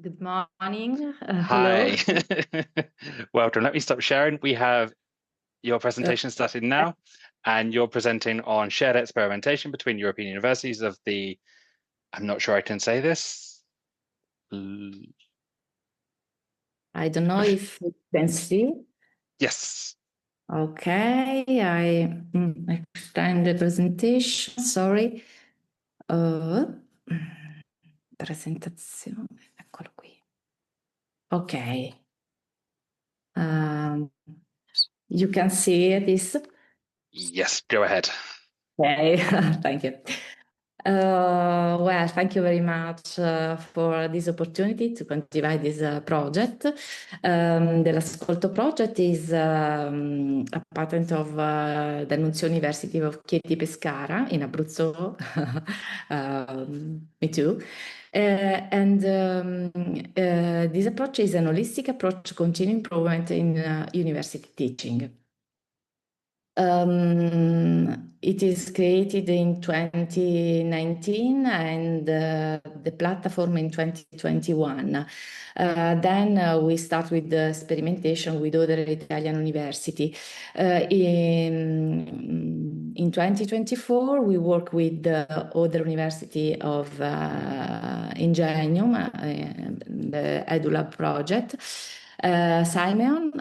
Good morning. Hi. Hello. Welcome. Let me stop sharing. We have your presentation started now, and you're presenting on shared experimentation between European universities of the, I'm not sure I can say this. I don't know if you can see. Yes. Okay, I extend the presentation. Sorry. Presentazione, eccolo qui. Okay. You can see this. Yes, go ahead. Okay, thank you. Well, thank you very much for this opportunity to continue this project. The L'Ascolto project is a patent of the Annunzio University of Chieti Pescara in Abruzzo. Me too. This approach is an holistic approach to continuous improvement in university teaching. It is created in 2019 and the platform in 2021. Then we start with the experimentation with other Italian university. In 2024, we work with the other university of INGENIUM, the EduLab project. Simeon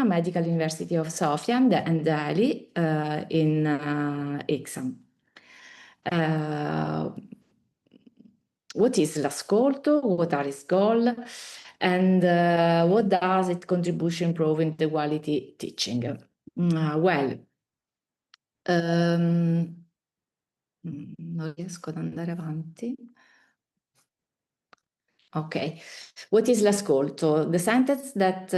Medical University of Sofia and Delhi in Xamk. What is L'Ascolto? What are its goals? And what does it contribute to improving the quality teaching? Non riesco ad andare avanti. Okay, what is l'ascolto? The sentence that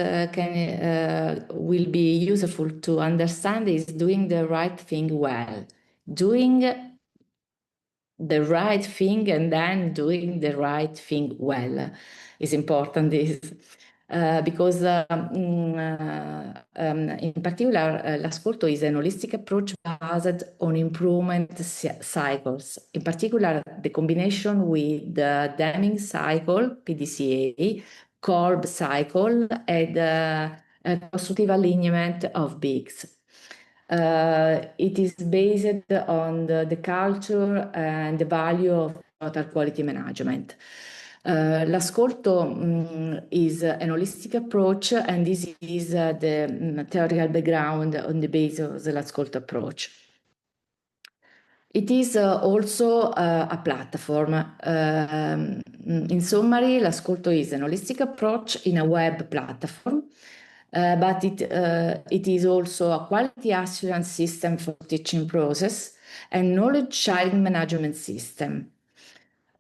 will be useful to understand is doing the right thing well. Doing the right thing and then doing the right thing well is important. Because in particular, l'ascolto is an holistic approach based on improvement cycles. In particular, the combination with the Deming cycle, PDCA, Kolb cycle, and constructive alignment of BIGs. It is based on the culture and the value of total quality management. L'ascolto is an holistic approach, and this is the theoretical background on the basis of the l'ascolto approach. It is also a platform. In summary, l'ascolto is an holistic approach in a web platform, but it is also a quality assurance system for teaching process and knowledge sharing management system.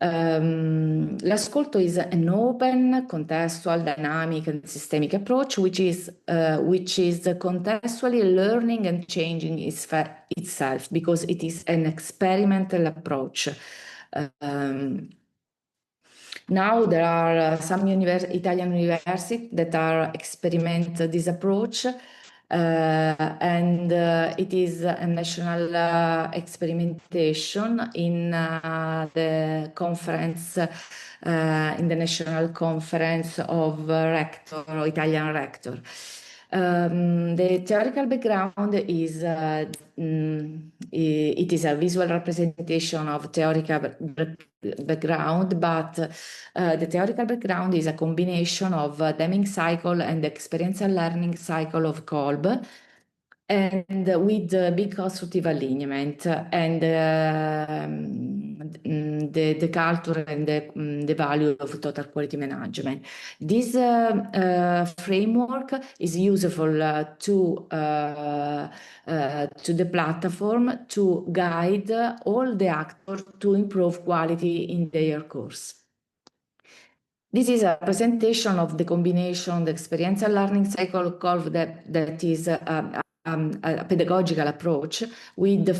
L'ascolto is an open, contextual, dynamic, and systemic approach, which is contextually learning and changing itself because it is an experimental approach. Now there are some Italian universities that are experiment this approach, and it is a national experimentation in the conference, in the national conference of rector or Italian rector. The theoretical background is it is a visual representation of theoretical background, but the theoretical background is a combination of Deming cycle and the experiential learning cycle of Kolb, and with big constructive alignment and the culture and the value of total quality management. This framework is useful to the platform to guide all the actors to improve quality in their course. This is a presentation of the combination, the experiential learning cycle curve that is a pedagogical approach with the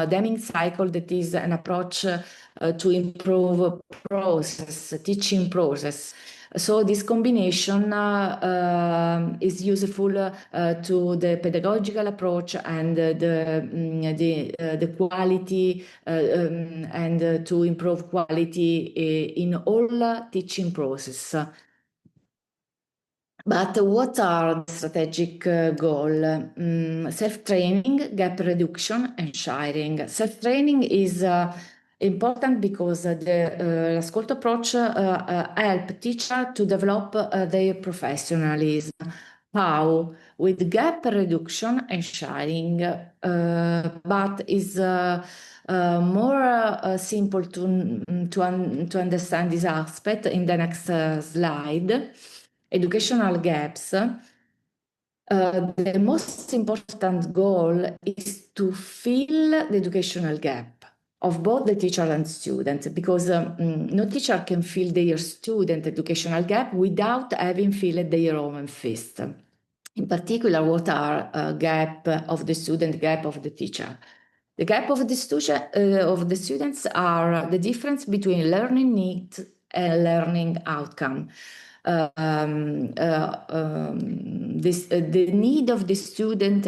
Deming cycle that is an approach to improve process, teaching process. So this combination is useful to the pedagogical approach and the quality and to improve quality in all teaching process. But what are the strategic goals? Self-training, gap reduction, and sharing. Self-training is important because the L'Ascolto approach helps teachers to develop their professionalism. How? With gap reduction and sharing, but is more simple to understand this aspect in the next slide. Educational gaps. The most important goal is to fill the educational gap of both the teacher and student, because no teacher can fill their student educational gap without having filled their own first. In particular, what are gap of the student, gap of the teacher? The gap of the students are the difference between learning needs and learning outcome. The need of the student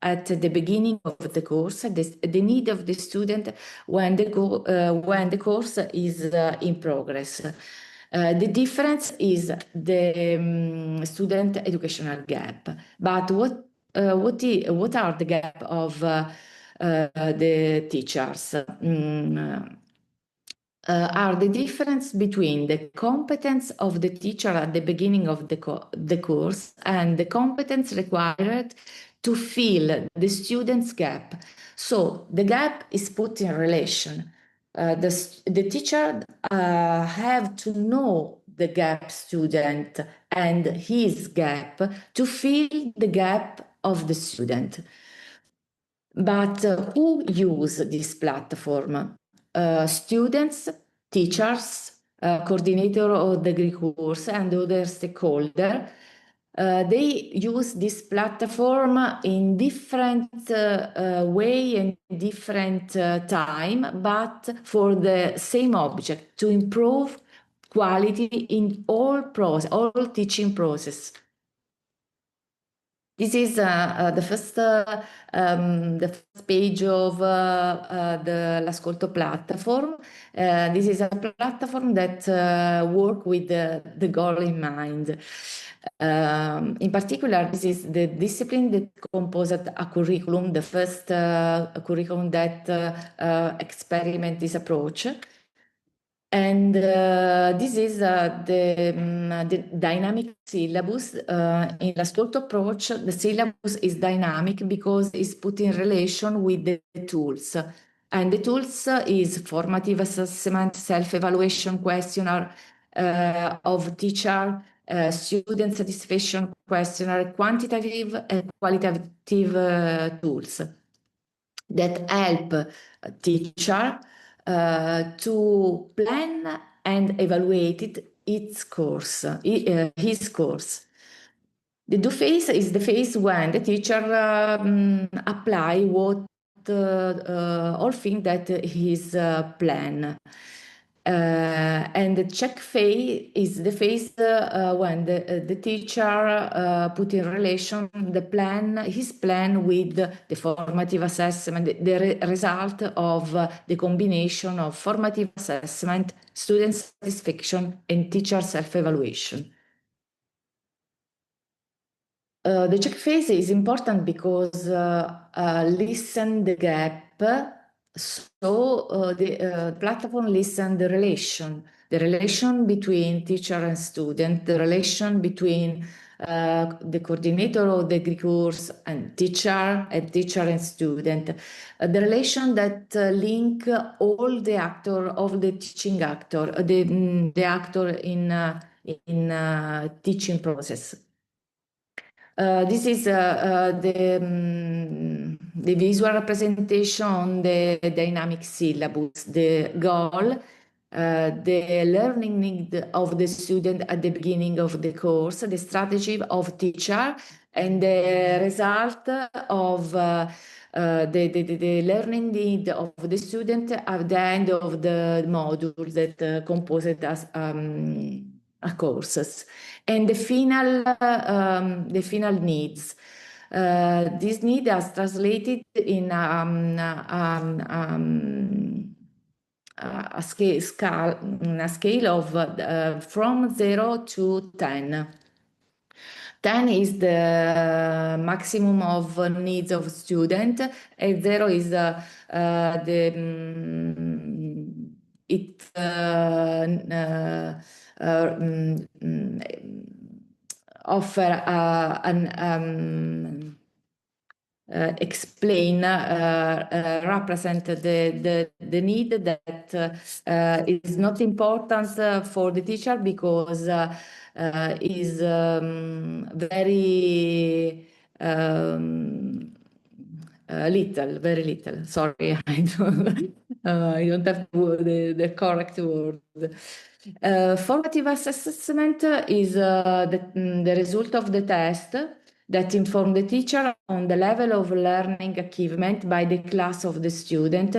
at the beginning of the course, the need of the student when the course is in progress. The difference is the student educational gap. But what are the gap of the teachers? Are the difference between the competence of the teacher at the beginning of the course and the competence required to fill the student's gap. So the gap is put in relation. The teacher have to know the gap student and his gap to fill the gap of the student. But who use this platform? Students, teachers, coordinator of the degree course, and other stakeholders. They use this platform in different way and different time, but for the same object, to improve quality in all teaching process. This is the first page of the L'Ascolto platform. This is a platform that works with the goal in mind. In particular, this is the discipline that composed a curriculum, the first curriculum that experiment this approach. And this is the dynamic syllabus. In L'Ascolto approach, the syllabus is dynamic because it's put in relation with the tools. And the tools is formative assessment, self-evaluation questionnaire of teacher, student satisfaction questionnaire, quantitative and qualitative tools. that help a teacher to plan and evaluate his course. The do phase is the phase when the teacher apply what all things that his plan. And the check phase is the phase when the teacher put in relation his plan with the formative assessment, the result of the combination of formative assessment, student satisfaction, and teacher self-evaluation. The check phase is important because listen the gap. So the platform listen the relation between teacher and student, the relation between the coordinator of the course and teacher and student, the relation that link all the actor of the teaching actor, the actor in teaching process. This is the visual representation on the dynamic syllabus, the goal, the learning need of the student at the beginning of the course, the strategy of teacher, and the result of the learning need of the student at the end of the module that composed as courses, and the final needs. This need is translated in a scale of from 0 to 10. 10 is the maximum of needs of student, and 0 is offer explain, represent the need that is not important for the teacher because is very very little. Sorry, I don't have the correct word. Formative assessment is the result of the test that inform the teacher on the level of learning achievement by the class of the student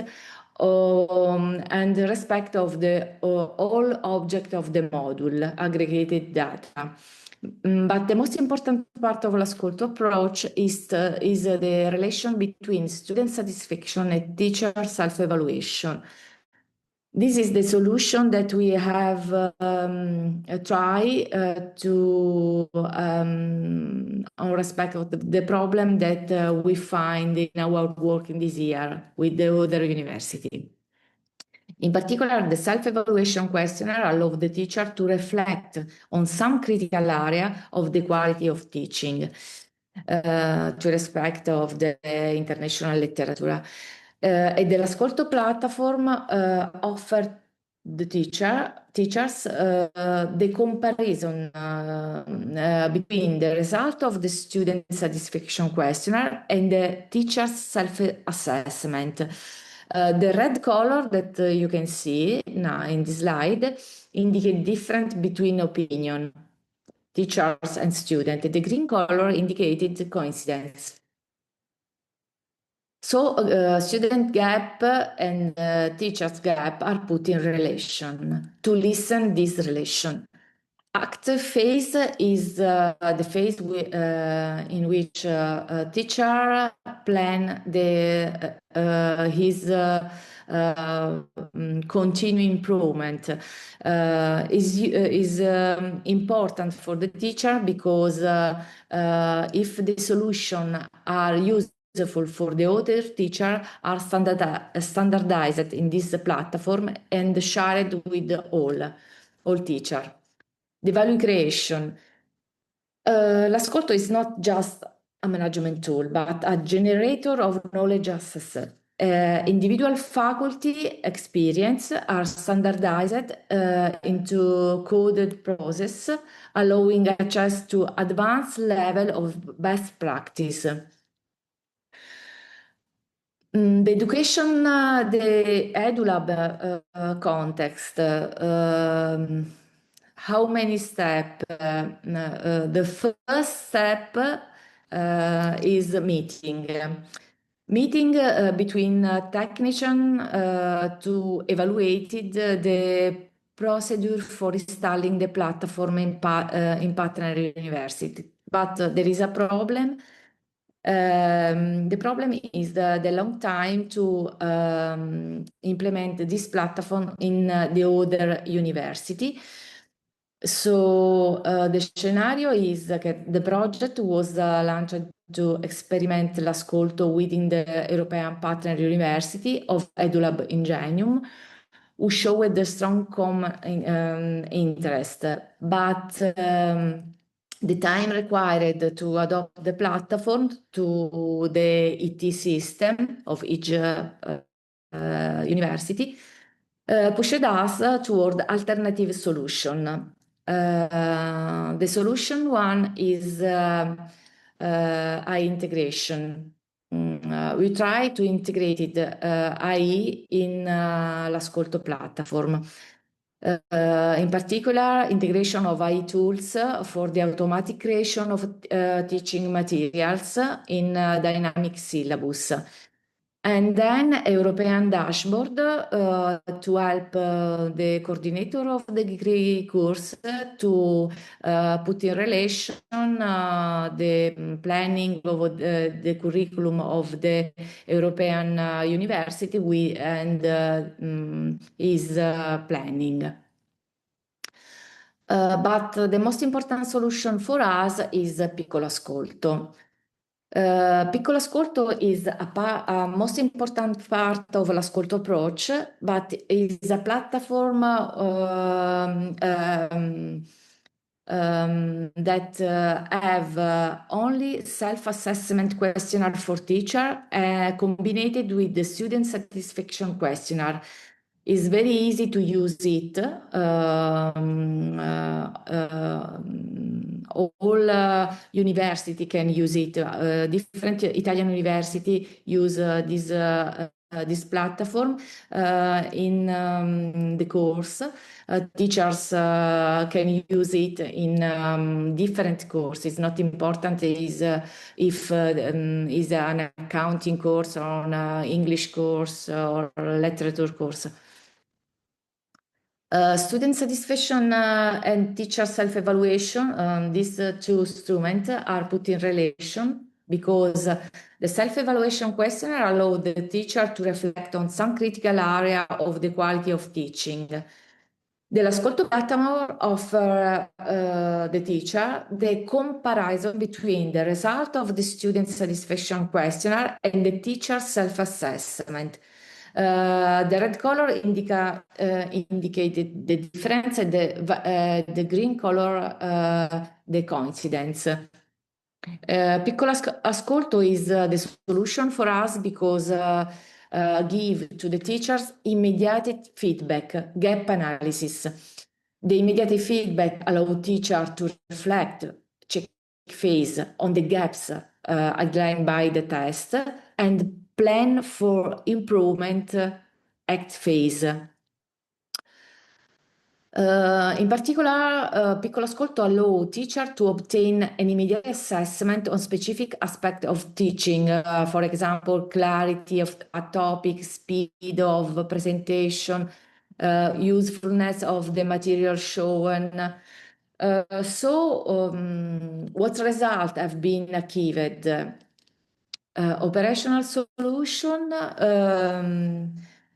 and the respect of the all object of the module, aggregated data. But the most important part of l'ascolto approach is the relation between student satisfaction and teacher self-evaluation. This is the solution that we have tried to on respect of the problem that we find in our work in this year with the other university. In particular, the self-evaluation questionnaire allows the teacher to reflect on some critical area of the quality of teaching to respect of the international literature. E dell'ascolto platform offer the teachers the comparison between the result of the student satisfaction questionnaire and the teacher's self-assessment. The red color that you can see now in the slide indicate difference between opinion, teachers and students. The green color indicated coincidence. So student gap and teachers gap are put in relation to listen this relation. Active phase is the phase in which a teacher plan his continuing improvement. Is important for the teacher because if the solution are useful for the other teacher are standardized in this platform and shared with all teachers. The value creation. L'ascolto is not just a management tool, but a generator of knowledge access. Individual faculty experience are standardized into coded process, allowing access to advanced level of best practice. The education, the EduLab context, how many steps? The first step is meeting. Meeting between technician to evaluate the procedure for installing the platform in partner university. But there is a problem. The problem is the long time to implement this platform in the other university. So the scenario is that the project was launched to experiment l'ascolto within the European Partner University of EduLab INGENIUM, who showed a strong interest, but the time required to adopt the platform to the IT system of each university pushed us toward alternative solution. The solution one is AI integration. We try to integrate AI in l'ascolto platform. In particular, integration of AI tools for the automatic creation of teaching materials in dynamic syllabus. And then European dashboard to help the coordinator of the degree course to put in relation the planning of the curriculum of the European university and his planning. But the most important solution for us is Piccolo Ascolto. Piccolo Ascolto is a most important part of l'ascolto approach, but is a platform that have only self-assessment questionnaire for teacher combined with the student satisfaction questionnaire. It's very easy to use it. All university can use it. Different Italian university use this platform in the course. Teachers can use it in different courses. Not important is if is an accounting course or an English course or literature course. Student satisfaction and teacher self-evaluation, these two instruments are put in relation because the self-evaluation questionnaire allows the teacher to reflect on some critical area of the quality of teaching. The l'ascolto platform offers the teacher the comparison between the result of the student satisfaction questionnaire and the teacher self-assessment. The red color indicated the difference and the green color the coincidence. Piccolo Ascolto is the solution for us because give to the teachers immediate feedback, gap analysis. The immediate feedback allows teacher to reflect, check phase on the gaps outlined by the test and plan for improvement act phase. In particular, Piccolo Ascolto allows teacher to obtain an immediate assessment on specific aspect of teaching, for example, clarity of a topic, speed of presentation, usefulness of the material shown. What results have been achieved? Operational solution.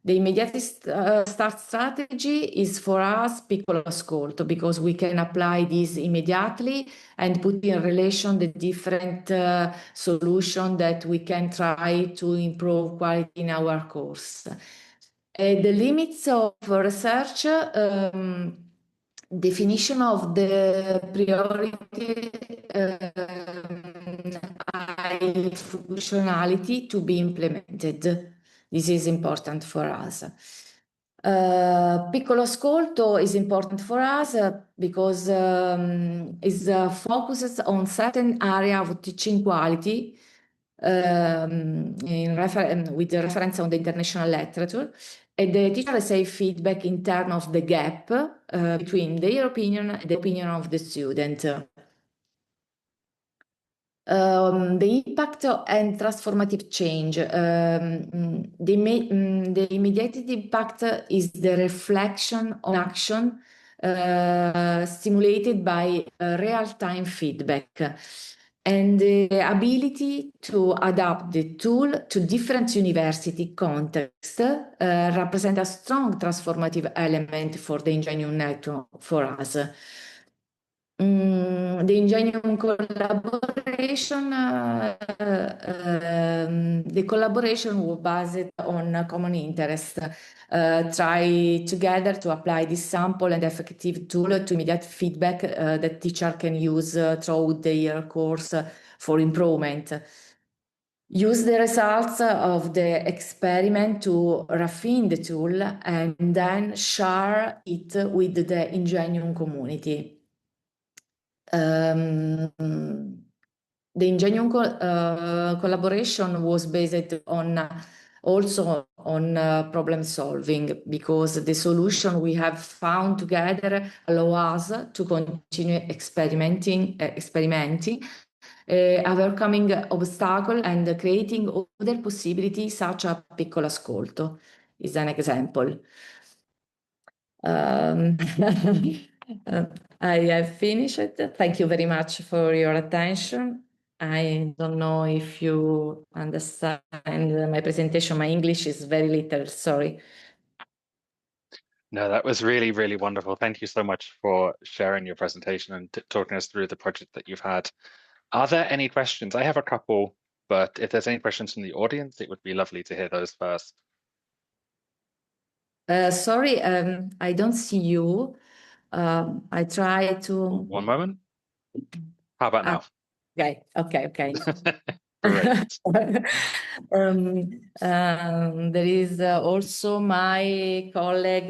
The immediate start strategy is for us Piccolo Ascolto because we can apply this immediately and put in relation the different solutions that we can try to improve quality in our course. The limits of research, definition of the priority functionality to be implemented. This is important for us. Piccolo Ascolto is important for us because it focuses on certain area of teaching quality with the reference on the international literature. And the teacher receives feedback in terms of the gap between their opinion and the opinion of the student. The impact and transformative change. The immediate impact is the reflection on action stimulated by real-time feedback and the ability to adapt the tool to different university contexts represent a strong transformative element for the INGENIUM network for us. The INGENIUM collaboration, the collaboration was based on a common interest. Try together to apply this sample and effective tool to immediate feedback that teacher can use throughout their course for improvement. Use the results of the experiment to refine the tool and then share it with the INGENIUM community. The INGENIUM collaboration was based on also on problem solving, because the solution we have found together allow us to continue experimenting, overcoming obstacles and creating other possibilities, such as piccolo ascolto is an example. I have finished. Thank you very much for your attention. I don't know if you understand my presentation. My English is very little, sorry. No, that was really, really wonderful. Thank you so much for sharing your presentation and talking us through the project that you've had. Are there any questions? I have a couple, but if there's any questions from the audience, it would be lovely to hear those first. Sorry, I don't see you. I try to... One moment. How about now? Okay. Great. There is also my colleague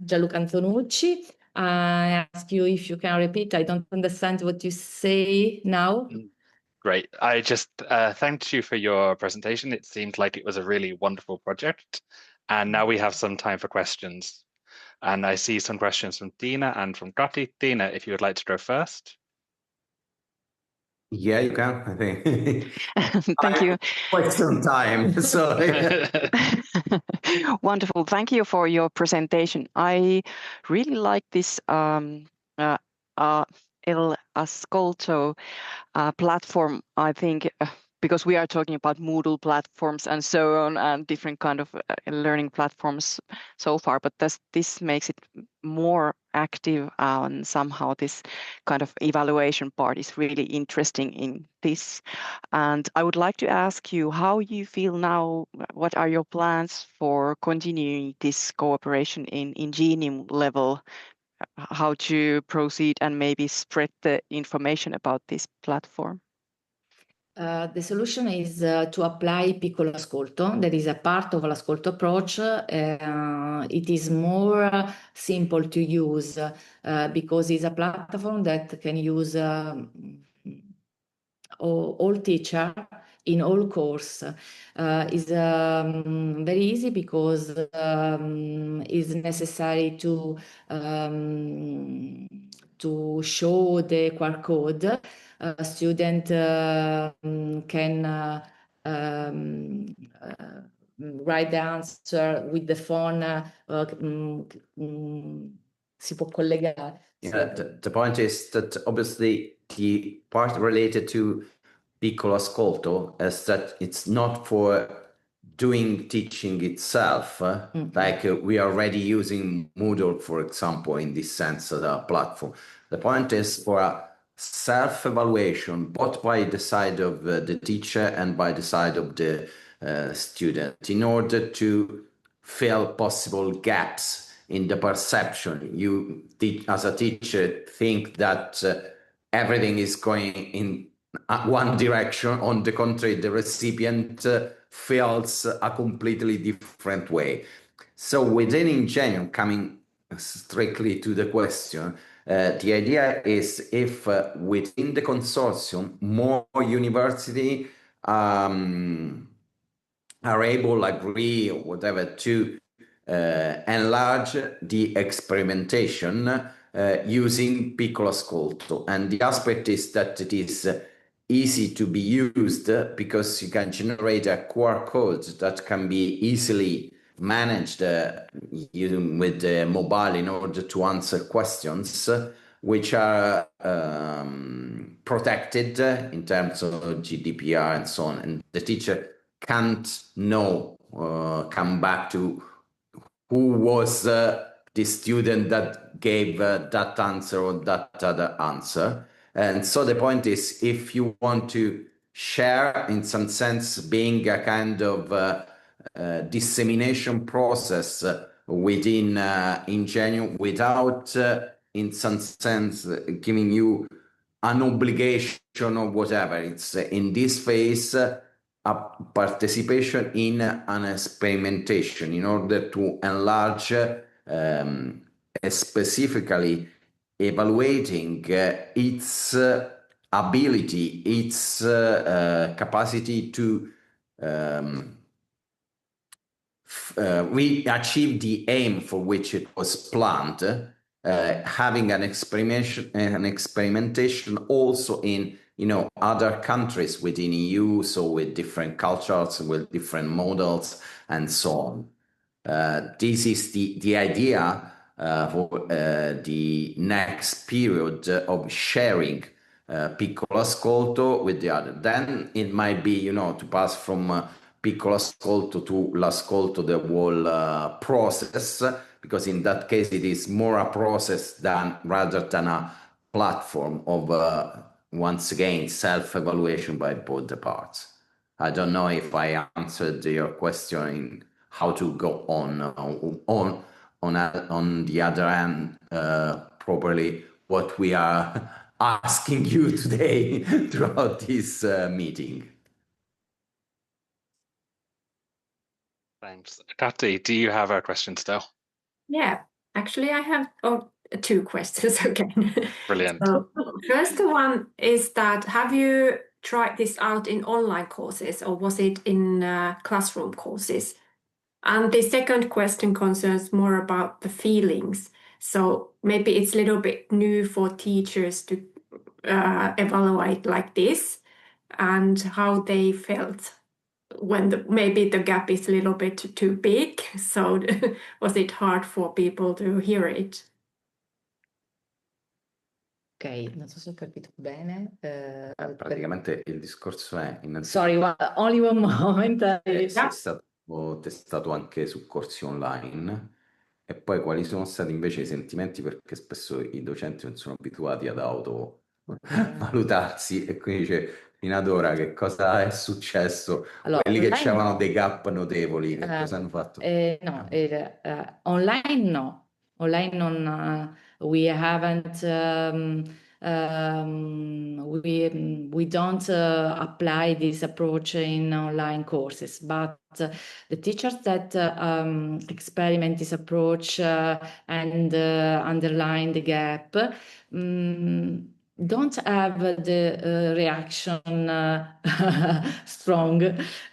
Gianluca Antonucci. I ask you if you can repeat. I don't understand what you say now. Great. I just thanked you for your presentation. It seemed like it was a really wonderful project. And now we have some time for questions. And I see some questions from Tina and from Kati. Tina, if you would like to go first. Yeah, you can, I think. Thank you. Question time. Sorry. Wonderful. Thank you for your presentation. I really like this El Ascolto platform, I think, because we are talking about Moodle platforms and so on, and different kind of learning platforms so far, but this makes it more active, and somehow this kind of evaluation part is really interesting in this. And I would like to ask you how you feel now. What are your plans for continuing this cooperation in INGENIUM level? How to proceed and maybe spread the information about this platform? The solution is to apply piccolo ascolto. That is a part of l'ascolto approach. It is more simple to use because it's a platform that can use all teacher in all course. Is very easy because it's necessary to show the QR code. A student can write the answer with the phone. Si può collegare. Yeah, the point is that obviously the part related to piccolo ascolto is that it's not for doing teaching itself, like we are already using Moodle, for example, in this sense of the platform. The point is for a self-evaluation, both by the side of the teacher and by the side of the student, in order to fill possible gaps in the perception. You, as a teacher, think that everything is going in one direction. On the contrary, the recipient feels a completely different way. So within INGENIUM, coming strictly to the question, the idea is if within the consortium, more university are able, agree, or whatever, to enlarge the experimentation using Piccolo Ascolto. And the aspect is that it is easy to be used because you can generate a QR code that can be easily managed with mobile in order to answer questions which are protected in terms of GDPR and so on. And the teacher can't know, come back to who was the student that gave that answer or that other answer. And so the point is, if you want to share, in some sense, being a kind of dissemination process within INGENIUM without, in some sense, giving you an obligation or whatever. It's in this phase a participation in an experimentation in order to enlarge specifically evaluating its ability, its capacity to we achieve the aim for which it was planned, having an experimentation also in other countries within EU, so with different cultures, with different models, and so on. This is the idea for the next period of sharing Piccolo Ascolto with the other. Then it might be, to pass from Piccolo Ascolto to l'ascolto, the whole process, because in that case it is more a process rather than a platform of once again self-evaluation by both the parts. I don't know if I answered your question in how to go on the other hand properly what we are asking you today throughout this meeting. Thanks. Kati, do you have a question still? Yeah, actually I have two questions again. Brilliant. So, first one is that, have you tried this out in online courses or was it in classroom courses? And the second question concerns more about the feelings. So maybe it's a little bit new for teachers to evaluate like this, and how they felt when maybe the gap is a little bit too big. So was it hard for people to hear it? Ok, non so se ho capito bene. Praticamente il discorso è Sorry, only one moment. è stato testato anche su corsi online, e poi quali sono stati invece i sentimenti, perché spesso i docenti non sono abituati ad valutarsi, e quindi dice, fino ad ora che cosa è successo? Allora, Quelli che online c'erano no. dei gap notevoli, che cosa hanno fatto? No, online no. Online non, we haven't, we don't apply this approach in online courses, but the teachers that experiment this approach and underline the gap don't have the reaction strong,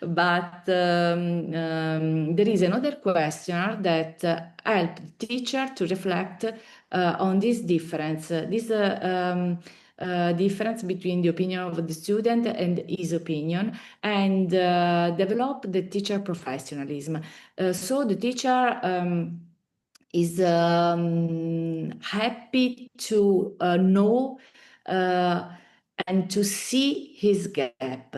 but there is another questionnaire that helps the teacher to reflect on this difference, difference between the opinion of the student and his opinion, and develop the teacher professionalism. So the teacher is happy to know and to see his gap,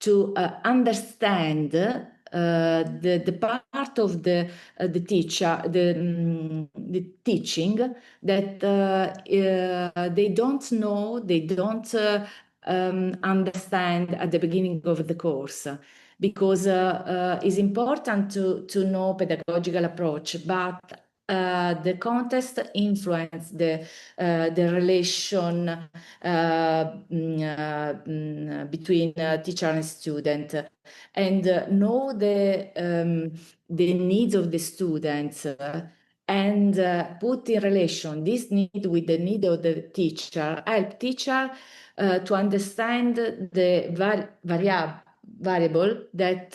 to understand the part of the teacher, the teaching that they don't know, they don't understand at the beginning of the course. Because it's important to know pedagogical approach, but the context influence the relation between teacher and student, and know the needs of the students and put in relation this need with the need of the teacher, help teacher to understand the variable that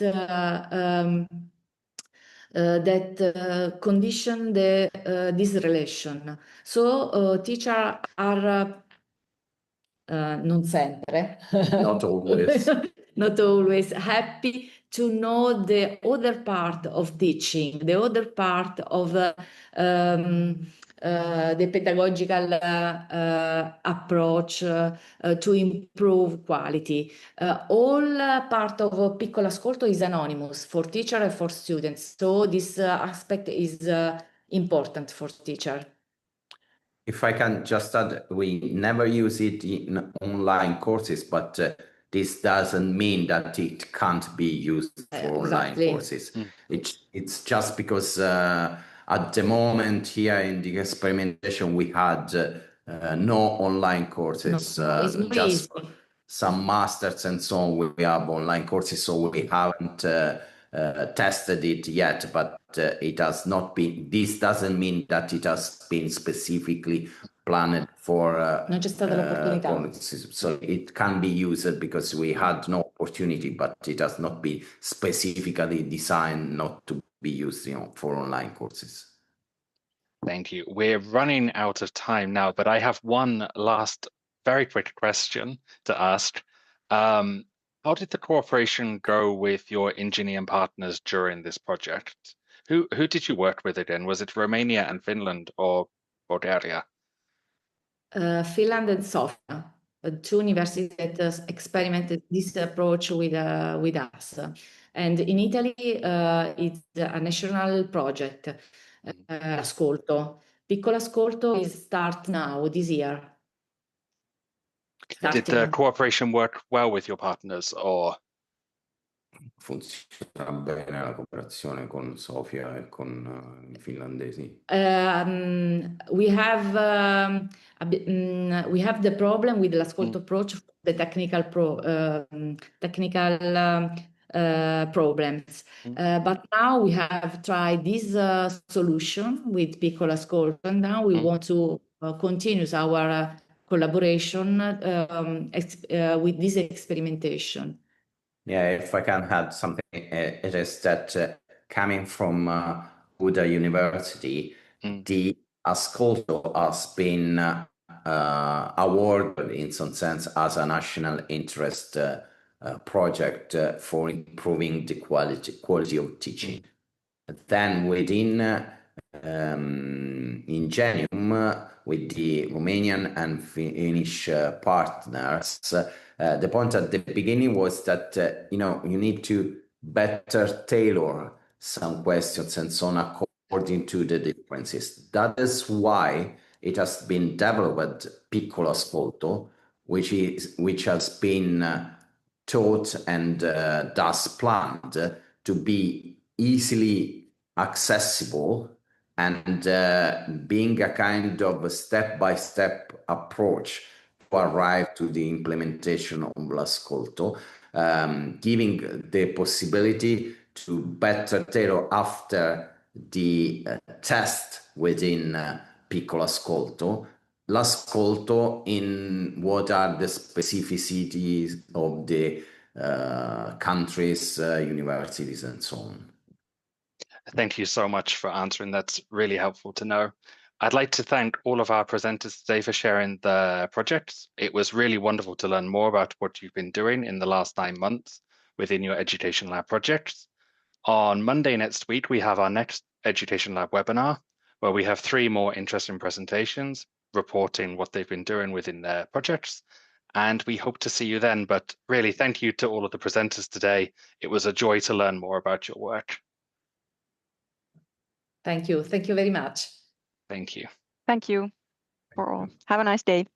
condition this relation. So teachers are non sempre, Not always. not always happy to know the other part of teaching, the other part of the pedagogical approach to improve quality. All part of Piccolo Ascolto is anonymous for teacher and for students. So this aspect is important for teacher. If I can just add, we never use it in online courses, but this doesn't mean that it can't be used for online courses. It's just because at the moment here in the experimentation we had no online courses, just some masters and so on. We have online courses, so we haven't tested it yet, but it has not been. This doesn't mean that it has been specifically planned for non c'è stata l'opportunità. So it can be used because we had no opportunity, but it has not been specifically designed not to be used, for online courses. Thank you. We're running out of time now, but I have one last very quick question to ask. How did the cooperation go with your INGENIUM partners during this project? Who did you work with again? Was it Romania and Finland or Bulgaria? Finland and Sofia, two universities that experimented this approach with us. And in Italy, it's a national project, Ascolto. Piccolo Ascolto is start now, this year. Did the cooperation work well with your partners, or? Funziona bene la cooperazione con Sofia e con i finlandesi? We have the problem with l'ascolto approach, the technical problems. But now we have tried this solution with Piccolo Ascolto, and now we want to continue our collaboration with this experimentation. Yeah, if I can add something, it is that coming from Buda University, the Ascolto has been awarded in some sense as a national interest project for improving the quality of teaching. Then within INGENIUM, with the Romanian and Finnish partners, the point at the beginning was that you need to better tailor some questions and so on according to the differences. That is why it has been developed Piccolo Ascolto, which has been taught and thus planned to be easily accessible and being a kind of a step-by-step approach to arrive to the implementation of l'ascolto, giving the possibility to better tailor after the test within Piccolo Ascolto, l'ascolto in what are the specificities of the countries, universities, and so on. Thank you so much for answering. That's really helpful to know. I'd like to thank all of our presenters today for sharing the projects. It was really wonderful to learn more about what you've been doing in the last 9 months within your Education Lab projects. On Monday next week, we have our next Education Lab webinar, where we have 3 more interesting presentations reporting what they've been doing within their projects. And we hope to see you then. But really, thank you to all of the presenters today. It was a joy to learn more about your work. Thank you. Thank you very much. Thank you. Thank you for all. Have a nice day.